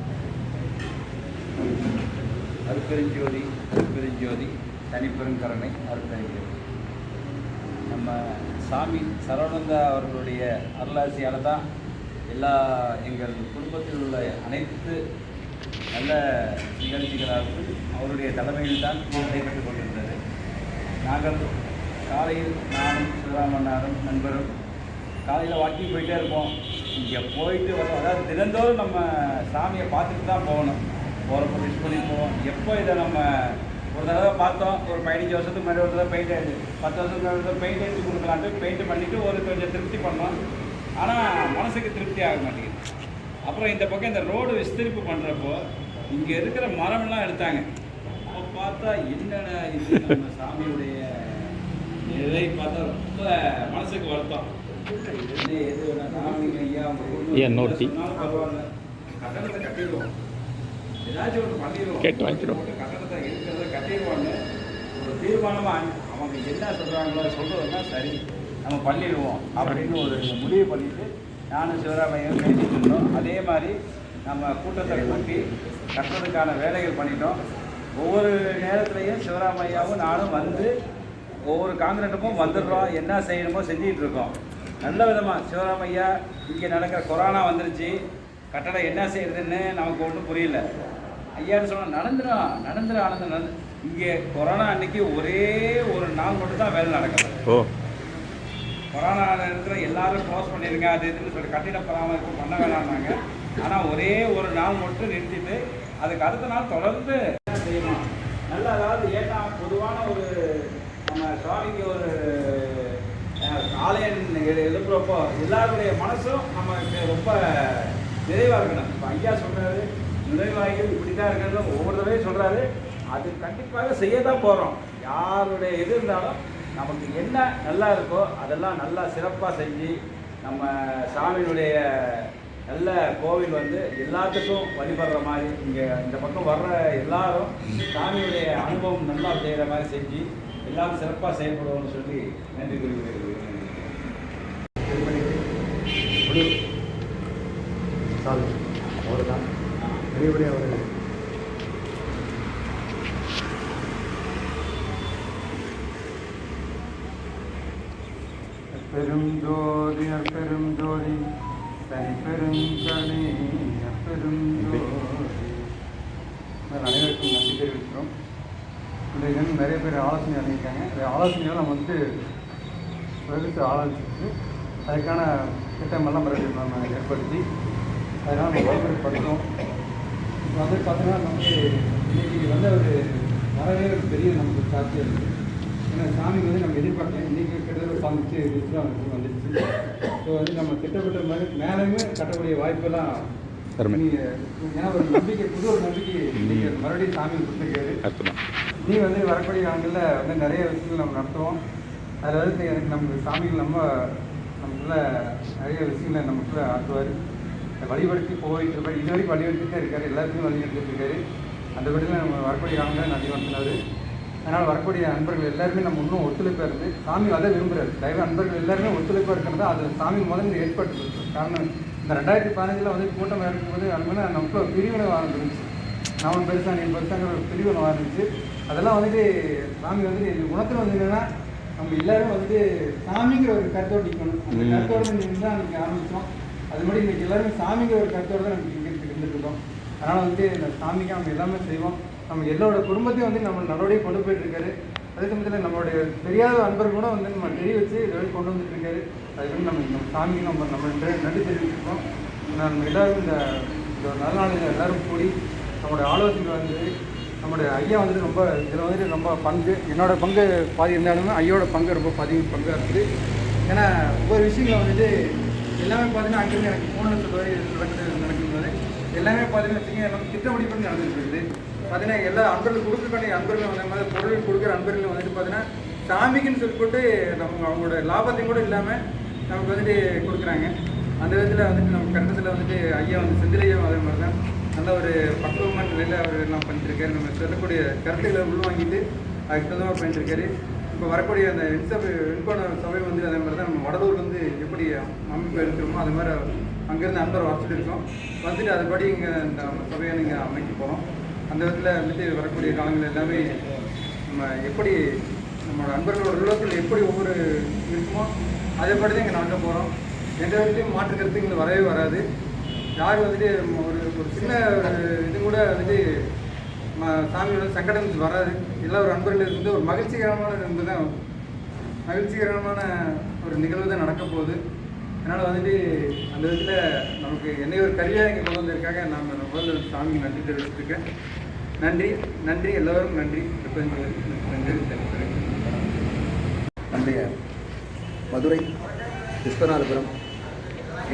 [SPEAKER 10] அருட்பெருஞ்சோதி அருட்பெருஞ்சோதி தனிப்பெருங்கருணை அருட்பெருஞ்சோதி. நம்ம சாமி சரவணந்தா அவர்களுடைய அருளாசியால் தான் எங்கள் குடும்பத்தில் உள்ள அனைத்து நல்ல நிகழ்ச்சிகளாகவும் அவருடைய தலைமையில் தான் நடைபெற்றுக் கொண்டிருந்தது. நாங்கள் காலையில் நானும் சிவராமண்ணாரும் நண்பரும் காலையில் வாக்கிங் போயிட்டே இருப்போம். இங்கே போயிட்டு வரோம், அதாவது தினந்தோறும் நம்ம சாமியை பார்த்துட்டு தான் போகணும். போகிறப்ப விஷ் பண்ணி போவோம். எப்போ இதை நம்ம ஒரு தடவை பார்த்தோம், ஒரு 15 வருஷத்துக்கு முன்னாடி ஒரு தடவை பெயிண்ட் ஆகிடுது, 10 வருஷத்துக்கு முன்னாடி பெயிண்ட் அடித்து கொடுக்கலான்ட்டு பெயிண்ட் பண்ணிவிட்டு ஒரு கொஞ்சம் திருப்தி பண்ணோம். ஆனால் மனசுக்கு திருப்தி ஆக மாட்டேங்குது. அப்புறம் இந்த பக்கம் இந்த ரோடு விஸ்தரிப்பு பண்ணுறப்போ இங்கே இருக்கிற மரமெல்லாம் எடுத்தாங்க. அப்போ பார்த்தா என்னென்ன இது நம்ம சாமியுடைய நிலை பார்த்தா ரொம்ப மனசுக்கு வருத்தம். என்ன எது சாமிங்க ஐயா சொன்னாலும் பரவாயில்ல, கட்டணத்தை கட்டிடுவோம், ஏதாச்சும் ஒன்று பண்ணிடுவோம், கட்டணத்தை இருக்கிறத கட்டிடுவான்னு ஒரு தீர்மானமாக அவங்க என்ன சொல்கிறாங்களோ சொல்கிறதுனா சரி நம்ம பண்ணிடுவோம் அப்படின்னு ஒரு முடிவு பண்ணிவிட்டு நானும் சிவராமையும் பேசிட்டு இருந்தோம். அதே மாதிரி நம்ம கூட்டத்தை கூட்டி கட்டுறதுக்கான வேலைகள் பண்ணிட்டோம். ஒவ்வொரு நேரத்துலையும் சிவராமையாவும் நானும் வந்து ஒவ்வொரு காங்கிரட்டுக்கும் வந்துடுறோம், என்ன செய்யணுமோ செஞ்சிகிட்டு இருக்கோம். நல்ல விதமாக சிவராமையா இங்கே நடக்கிற கொரோனா வந்துருச்சு, கட்டடம் என்ன செய்யறதுன்னு நமக்கு ஒன்றும் புரியல. ஐயான்னு சொன்னால் நடந்துடும் ஆனந்தம். இங்கே கொரோனா அன்னைக்கு ஒரே ஒரு நாள் மட்டும் தான் வேலை நடக்கல. கொரோனா நேரத்தில் எல்லாரும் க்ளோஸ் பண்ணிடுங்க அது இதுன்னு சொல்லி கட்டிட பராமரிப்பு பண்ண வேணாம்னாங்க. ஆனால் ஒரே ஒரு நாள் மட்டும் நிறுத்திட்டு அதுக்கு அடுத்த நாள் தொடர்ந்து என்ன செய்யணும் நல்ல, அதாவது ஏன்னா பொதுவான ஒரு நம்ம சுவாமிக்கு ஒரு ஆலயம் எழுப்புறப்போ எல்லாருடைய மனசும் நமக்கு ரொம்ப நிறைவாக இருக்கணும். இப்போ ஐயா சொல்கிறாரு நுழைவாயில் இப்படி தான் இருக்கிறது ஒவ்வொரு தடவையும் சொல்கிறாரு. அது கண்டிப்பாக செய்ய தான் போகிறோம். யாருடைய இது இருந்தாலும் நமக்கு என்ன நல்லா இருக்கோ அதெல்லாம் நல்லா சிறப்பாக செஞ்சு நம்ம சாமியினுடைய நல்ல கோவில் வந்து எல்லாத்துக்கும் வழிபடுற மாதிரி இங்கே இந்த பக்கம் வர்ற எல்லாரும் சாமியுடைய அனுபவம் நல்லா செய்கிற மாதிரி செஞ்சு எல்லாரும் சிறப்பாக செயல்படுவோம்னு சொல்லி நன்றி கூறுகிறேன்.
[SPEAKER 2] அவ்வளோதான் பெரியபடியாக ஒரு
[SPEAKER 3] பெரும் ஜோதி பெரும் ஜோதி தனி பெரும் கருணை பெரும் ஜோதி. அனைவருக்கும் நன்றி தெரிவிக்கிறோம். இன்றைக்கு வந்து நிறைய பேர் ஆலோசனை அளிக்காங்க. இந்த ஆலோசனையெல்லாம் நம்ம வந்து பெருசு ஆலோசித்து அதுக்கான திட்டமெல்லாம் மறுபடியும் நம்ம ஏற்படுத்தி அதனால் நம்ம வழிபடுத்தோம். இப்போ வந்து பார்த்தீங்கன்னா நமக்கு இன்றைக்கி வந்து ஒரு வரவே ஒரு பெரிய நமக்கு சாட்சியாக இருக்குது. ஏன்னா சாமிக்கு வந்து நம்ம எதிர்பார்க்கல, இன்றைக்கி கிட்டத்தட்ட சாமிச்சு வந்துடுச்சு. ஸோ வந்து நம்ம திட்டப்பட்ட மாதிரி மேலேயுமே கட்டக்கூடிய வாய்ப்பெல்லாம் ஏன்னா ஒரு நம்பிக்கை, புது ஒரு நம்பிக்கை இன்றைக்கி மறுபடியும் சாமி கொடுத்துருக்காரு. நீ வந்து வரக்கூடிய காலங்களில் வந்து நிறைய விஷயங்கள் நம்ம நடத்துவோம். அதில் வந்து எனக்கு நமக்கு சாமிகள் நமக்குள்ள நிறைய விஷயங்களை நமக்குள்ள ஆக்குவார். வழிபடுத்தி போயிட்டு இருப்பார். இது வரைக்கும் வழிபடுத்திட்டே இருக்கார், எல்லாருக்குமே வழிபடுத்திட்டு இருக்காரு. அந்த படியில் நம்ம வரக்கூடிய காலங்களில் நிறைய நடத்தினார். அதனால் வரக்கூடிய நண்பர்கள் எல்லாருமே நம்ம இன்னும் ஒத்துழைப்பாக இருந்து சாமி அதை விரும்புகிறாரு. தயவு நண்பர்கள் எல்லாருமே ஒத்துழைப்பாக இருக்கிறது அது சாமி முதல்ல ஏற்பட்டு காரணம். இந்த 2015 வந்து கூட்டம் இருக்கும்போது அதுமாதிரி நமக்குள்ள பிரிவினை ஆரம்பிச்சு, நான் பெருசாக நீ பெருசாங்கிற ஒரு பிரிவினை ஆரம்பிச்சு. அதெல்லாம் வந்துட்டு சாமி வந்துட்டு எங்கள் குணத்தில் வந்து என்னென்னா நம்ம எல்லாரும் வந்துட்டு சாமிங்கிற ஒரு கருத்தோடு நிற்கணும். அந்த கருத்தோடு நின்று தான் அன்றைக்கி ஆரம்பித்தோம். அது மாதிரி இன்றைக்கி எல்லாருமே சாமிங்கிற ஒரு கருத்தோடு தான் நமக்கு இங்கே இருந்துருக்கோம். அதனால் வந்துட்டு இந்த சாமிக்கு நம்ம எல்லாமே செய்வோம். நம்ம எல்லோட குடும்பத்தையும் வந்து நம்ம நல்லபடியாக கொண்டு போயிட்டுருக்காரு. அதே சமயத்தில் நம்மளுடைய தெரியாத அன்பர்கள் கூட வந்து நம்ம தெரிய வச்சு இதை கொண்டு வந்துட்டு இருக்காரு. அதுக்கு வந்து நம்ம சாமிக்கு நம்ம நன்றி தெரிவிச்சிருக்கோம். நம்ம எல்லோரும் இந்த நல்ல நாளில் எல்லோரும் கூடி நம்மளுடைய ஆலோசனை வந்து நம்மளுடைய ஐயா வந்துட்டு ரொம்ப இதில் வந்துட்டு ரொம்ப பங்கு, என்னோட பங்கு பாதி இருந்தாலுமே ஐயோட பங்கு ரொம்ப பங்காக இருக்குது. ஏன்னா ஒவ்வொரு விஷயங்களை வந்துட்டு எல்லாமே பார்த்தீங்கன்னா அங்கேருந்து எனக்கு ஃபோனில் சொல்லுவார் நடக்கும்போது எல்லாமே பார்த்தீங்கன்னா வச்சுக்கோங்க நமக்கு திட்டப்படி பண்ணி நடந்துட்டு இருக்குது. பார்த்தீங்கன்னா எல்லா அன்பர்களுக்கு கொடுக்கக்கூடிய அன்பர்கள் வந்த மாதிரி பொருள் கொடுக்குற அன்பர்கள் வந்துட்டு பார்த்தீங்கன்னா சாமிக்குன்னு சொல்லி போட்டு நம்ம அவங்களோட லாபத்தையும் கூட இல்லாமல் நமக்கு வந்துட்டு கொடுக்குறாங்க. அந்த விதத்தில் வந்துட்டு நம்ம கட்டத்தில் வந்துட்டு ஐயா வந்து செந்திலையும் அதே மாதிரி தான் நல்ல ஒரு பக்குவமான நிலையில் அவர் எல்லாம் பண்ணிட்டுருக்காரு. நம்ம சொல்லக்கூடிய கருத்துக்களை உள்வாங்கிட்டு அதுக்கு தகுந்த பண்ணிட்டுருக்காரு. இப்போ வரக்கூடிய அந்த வெண்கோண சபை வந்து அதே மாதிரி தான் நம்ம வடலூர் வந்து எப்படி அமைப்பு எடுக்கிறோமோ அது மாதிரி அங்கேருந்து அன்பர் வர சொல்லியிருக்கோம். வந்துட்டு அதுபடி இங்கே இந்த சபையை நீங்கள் அமைக்க போகிறோம். அந்த விதத்தில் வந்துட்டு வரக்கூடிய காலங்கள் எல்லாமே நம்ம எப்படி நம்மளோட அன்பர்களோட உள்ளத்தில் எப்படி ஒவ்வொரு இருக்குமோ அதேபடி தான் இங்கே நடக்க போகிறோம். எந்த விதத்துலையும் மாற்று கருத்துங்கள் வரவே வராது. யார் வந்துட்டு ஒரு சின்ன இது கூட வந்துட்டு சாமியோட சங்கடம் வராது. எல்லா ஒரு அன்பர்களுக்கு வந்து ஒரு மகிழ்ச்சிகரமான ஒரு நிகழ்வு தான் நடக்க போகுது. அதனால் வந்துட்டு அந்த விதத்தில் நமக்கு என்னை ஒரு கருவியாக இங்கே கொண்டு வந்திருக்காங்க. நான் முதல்ல சாமிக்கு நன்றி தெரிவிச்சுருக்கேன். நன்றி எல்லோரும் நன்றி.
[SPEAKER 2] நம்முடைய Madurai Vishwanathapuram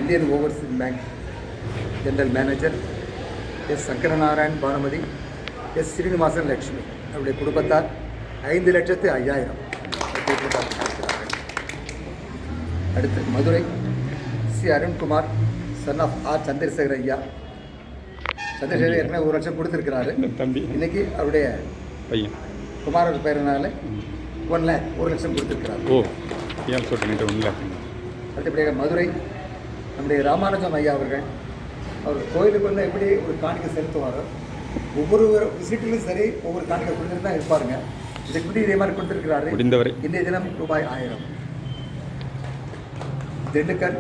[SPEAKER 2] Indian Overseas Bank general manager S Sankaranarayan Bhanumathi, S Srinivasan Lakshmi அவருடைய குடும்பத்தார் 5,05,000 அடுத்து Madurai C Arunkumar son of R Chandrasekar ஐயா. சந்திரசேகர் ஏற்கனவே 1 லட்சம் கொடுத்துருக்கிறாரு. இன்னைக்கு அவருடைய
[SPEAKER 11] பையன்
[SPEAKER 2] குமாரோட பேரனால 1 லேக் 1 லட்சம் கொடுத்துருக்கிறார்.
[SPEAKER 11] ஏன் சொல்லிட்டு 1 லேக்.
[SPEAKER 2] அடுத்தபடியாக மதுரை நம்முடைய ராமானுஜம் ஐயா அவர்கள் அவர் கோயிலுக்கு வந்து எப்படி ஒரு காணிக்கை செலுத்துவாரோ ஒவ்வொரு விசிட்டிலும் சரி ஒவ்வொரு காணிக்கை கொடுத்துட்டு தான் இருப்பாருங்க. இதுக்கு முன்னாடி இதே மாதிரி கொடுத்துருக்கிறாரு.
[SPEAKER 11] முடிந்தவரை
[SPEAKER 2] இன்றைய தினம் ரூபாய் 1000. திண்டுக்கல்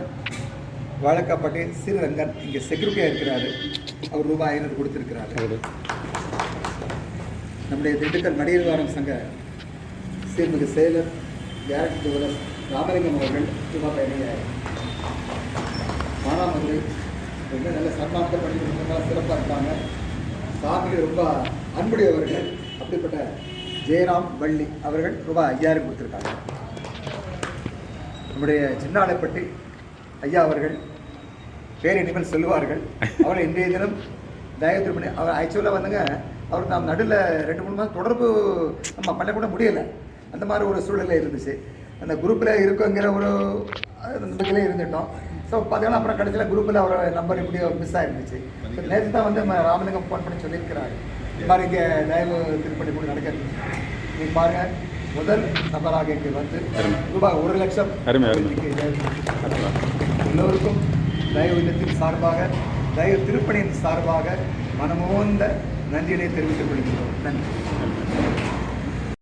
[SPEAKER 2] வாழக்காப்பட்டி ஸ்ரீரங்கன் இங்கே செக்யூரிட்டியாக இருக்கிறாரு. அவர் ரூபாய் 500 கொடுத்துருக்கிறாரு. நம்முடைய திண்டுக்கல் நடிகர் வாரம் சங்க சீர்மிகு செயலர் கேரட் ஜுவலர் ராமலிங்கம் அவர்கள் ரூபாய் 15,000. மானாமதுரை ரொம்ப நல்ல சன்மார்க்க பணிகள் சிறப்பாக இருக்காங்க. சாமிகள் ரொம்ப அன்புடையவர்கள். அப்படிப்பட்ட ஜெயராம் வள்ளி அவர்கள் ரூபாய் 5,000 கொடுத்துருக்காங்க. நம்முடைய சின்னாலைப்பட்டி ஐயா அவர்கள் பேர் இனிமேல் சொல்லுவார்கள். அவரை இன்றைய தினம் தயவு திருப்பணி அவர் ஆக்சுவலாக வந்துங்க அவருக்கு நாம் நடுவில் 2-3 மாதம் தொடர்பு நம்ம பண்ணக்கூட முடியலை. அந்த மாதிரி ஒரு சூழ்நிலை இருந்துச்சு. அந்த குரூப்பில் இருக்குங்கிற ஒரு நம்பிக்கையிலே இருந்துட்டோம். ஸோ பார்த்தீங்கன்னா அப்புறம் கடைசியில் குரூப்பில் அவரோட நம்பர் எப்படியோ மிஸ் ஆகிருந்துச்சு. நேற்று தான் வந்து நம்ம ராமலிங்கம் ஃபோன் பண்ணி சொல்லியிருக்கிறாரு, இந்த மாதிரி இங்கே தயவு திருப்பணி கூட நடக்கிறது. நீங்கள் பாருங்கள், முதல் நபராக இங்கே வந்து ரூபாய் 1 லட்சம் எல்லோருக்கும் தயவு இல்லத்தின் சார்பாக தயவு திருப்பணியின் சார்பாக மனமோந்த நன்றியினை தெரிவித்துக் கொள்கிறோம். நன்றி.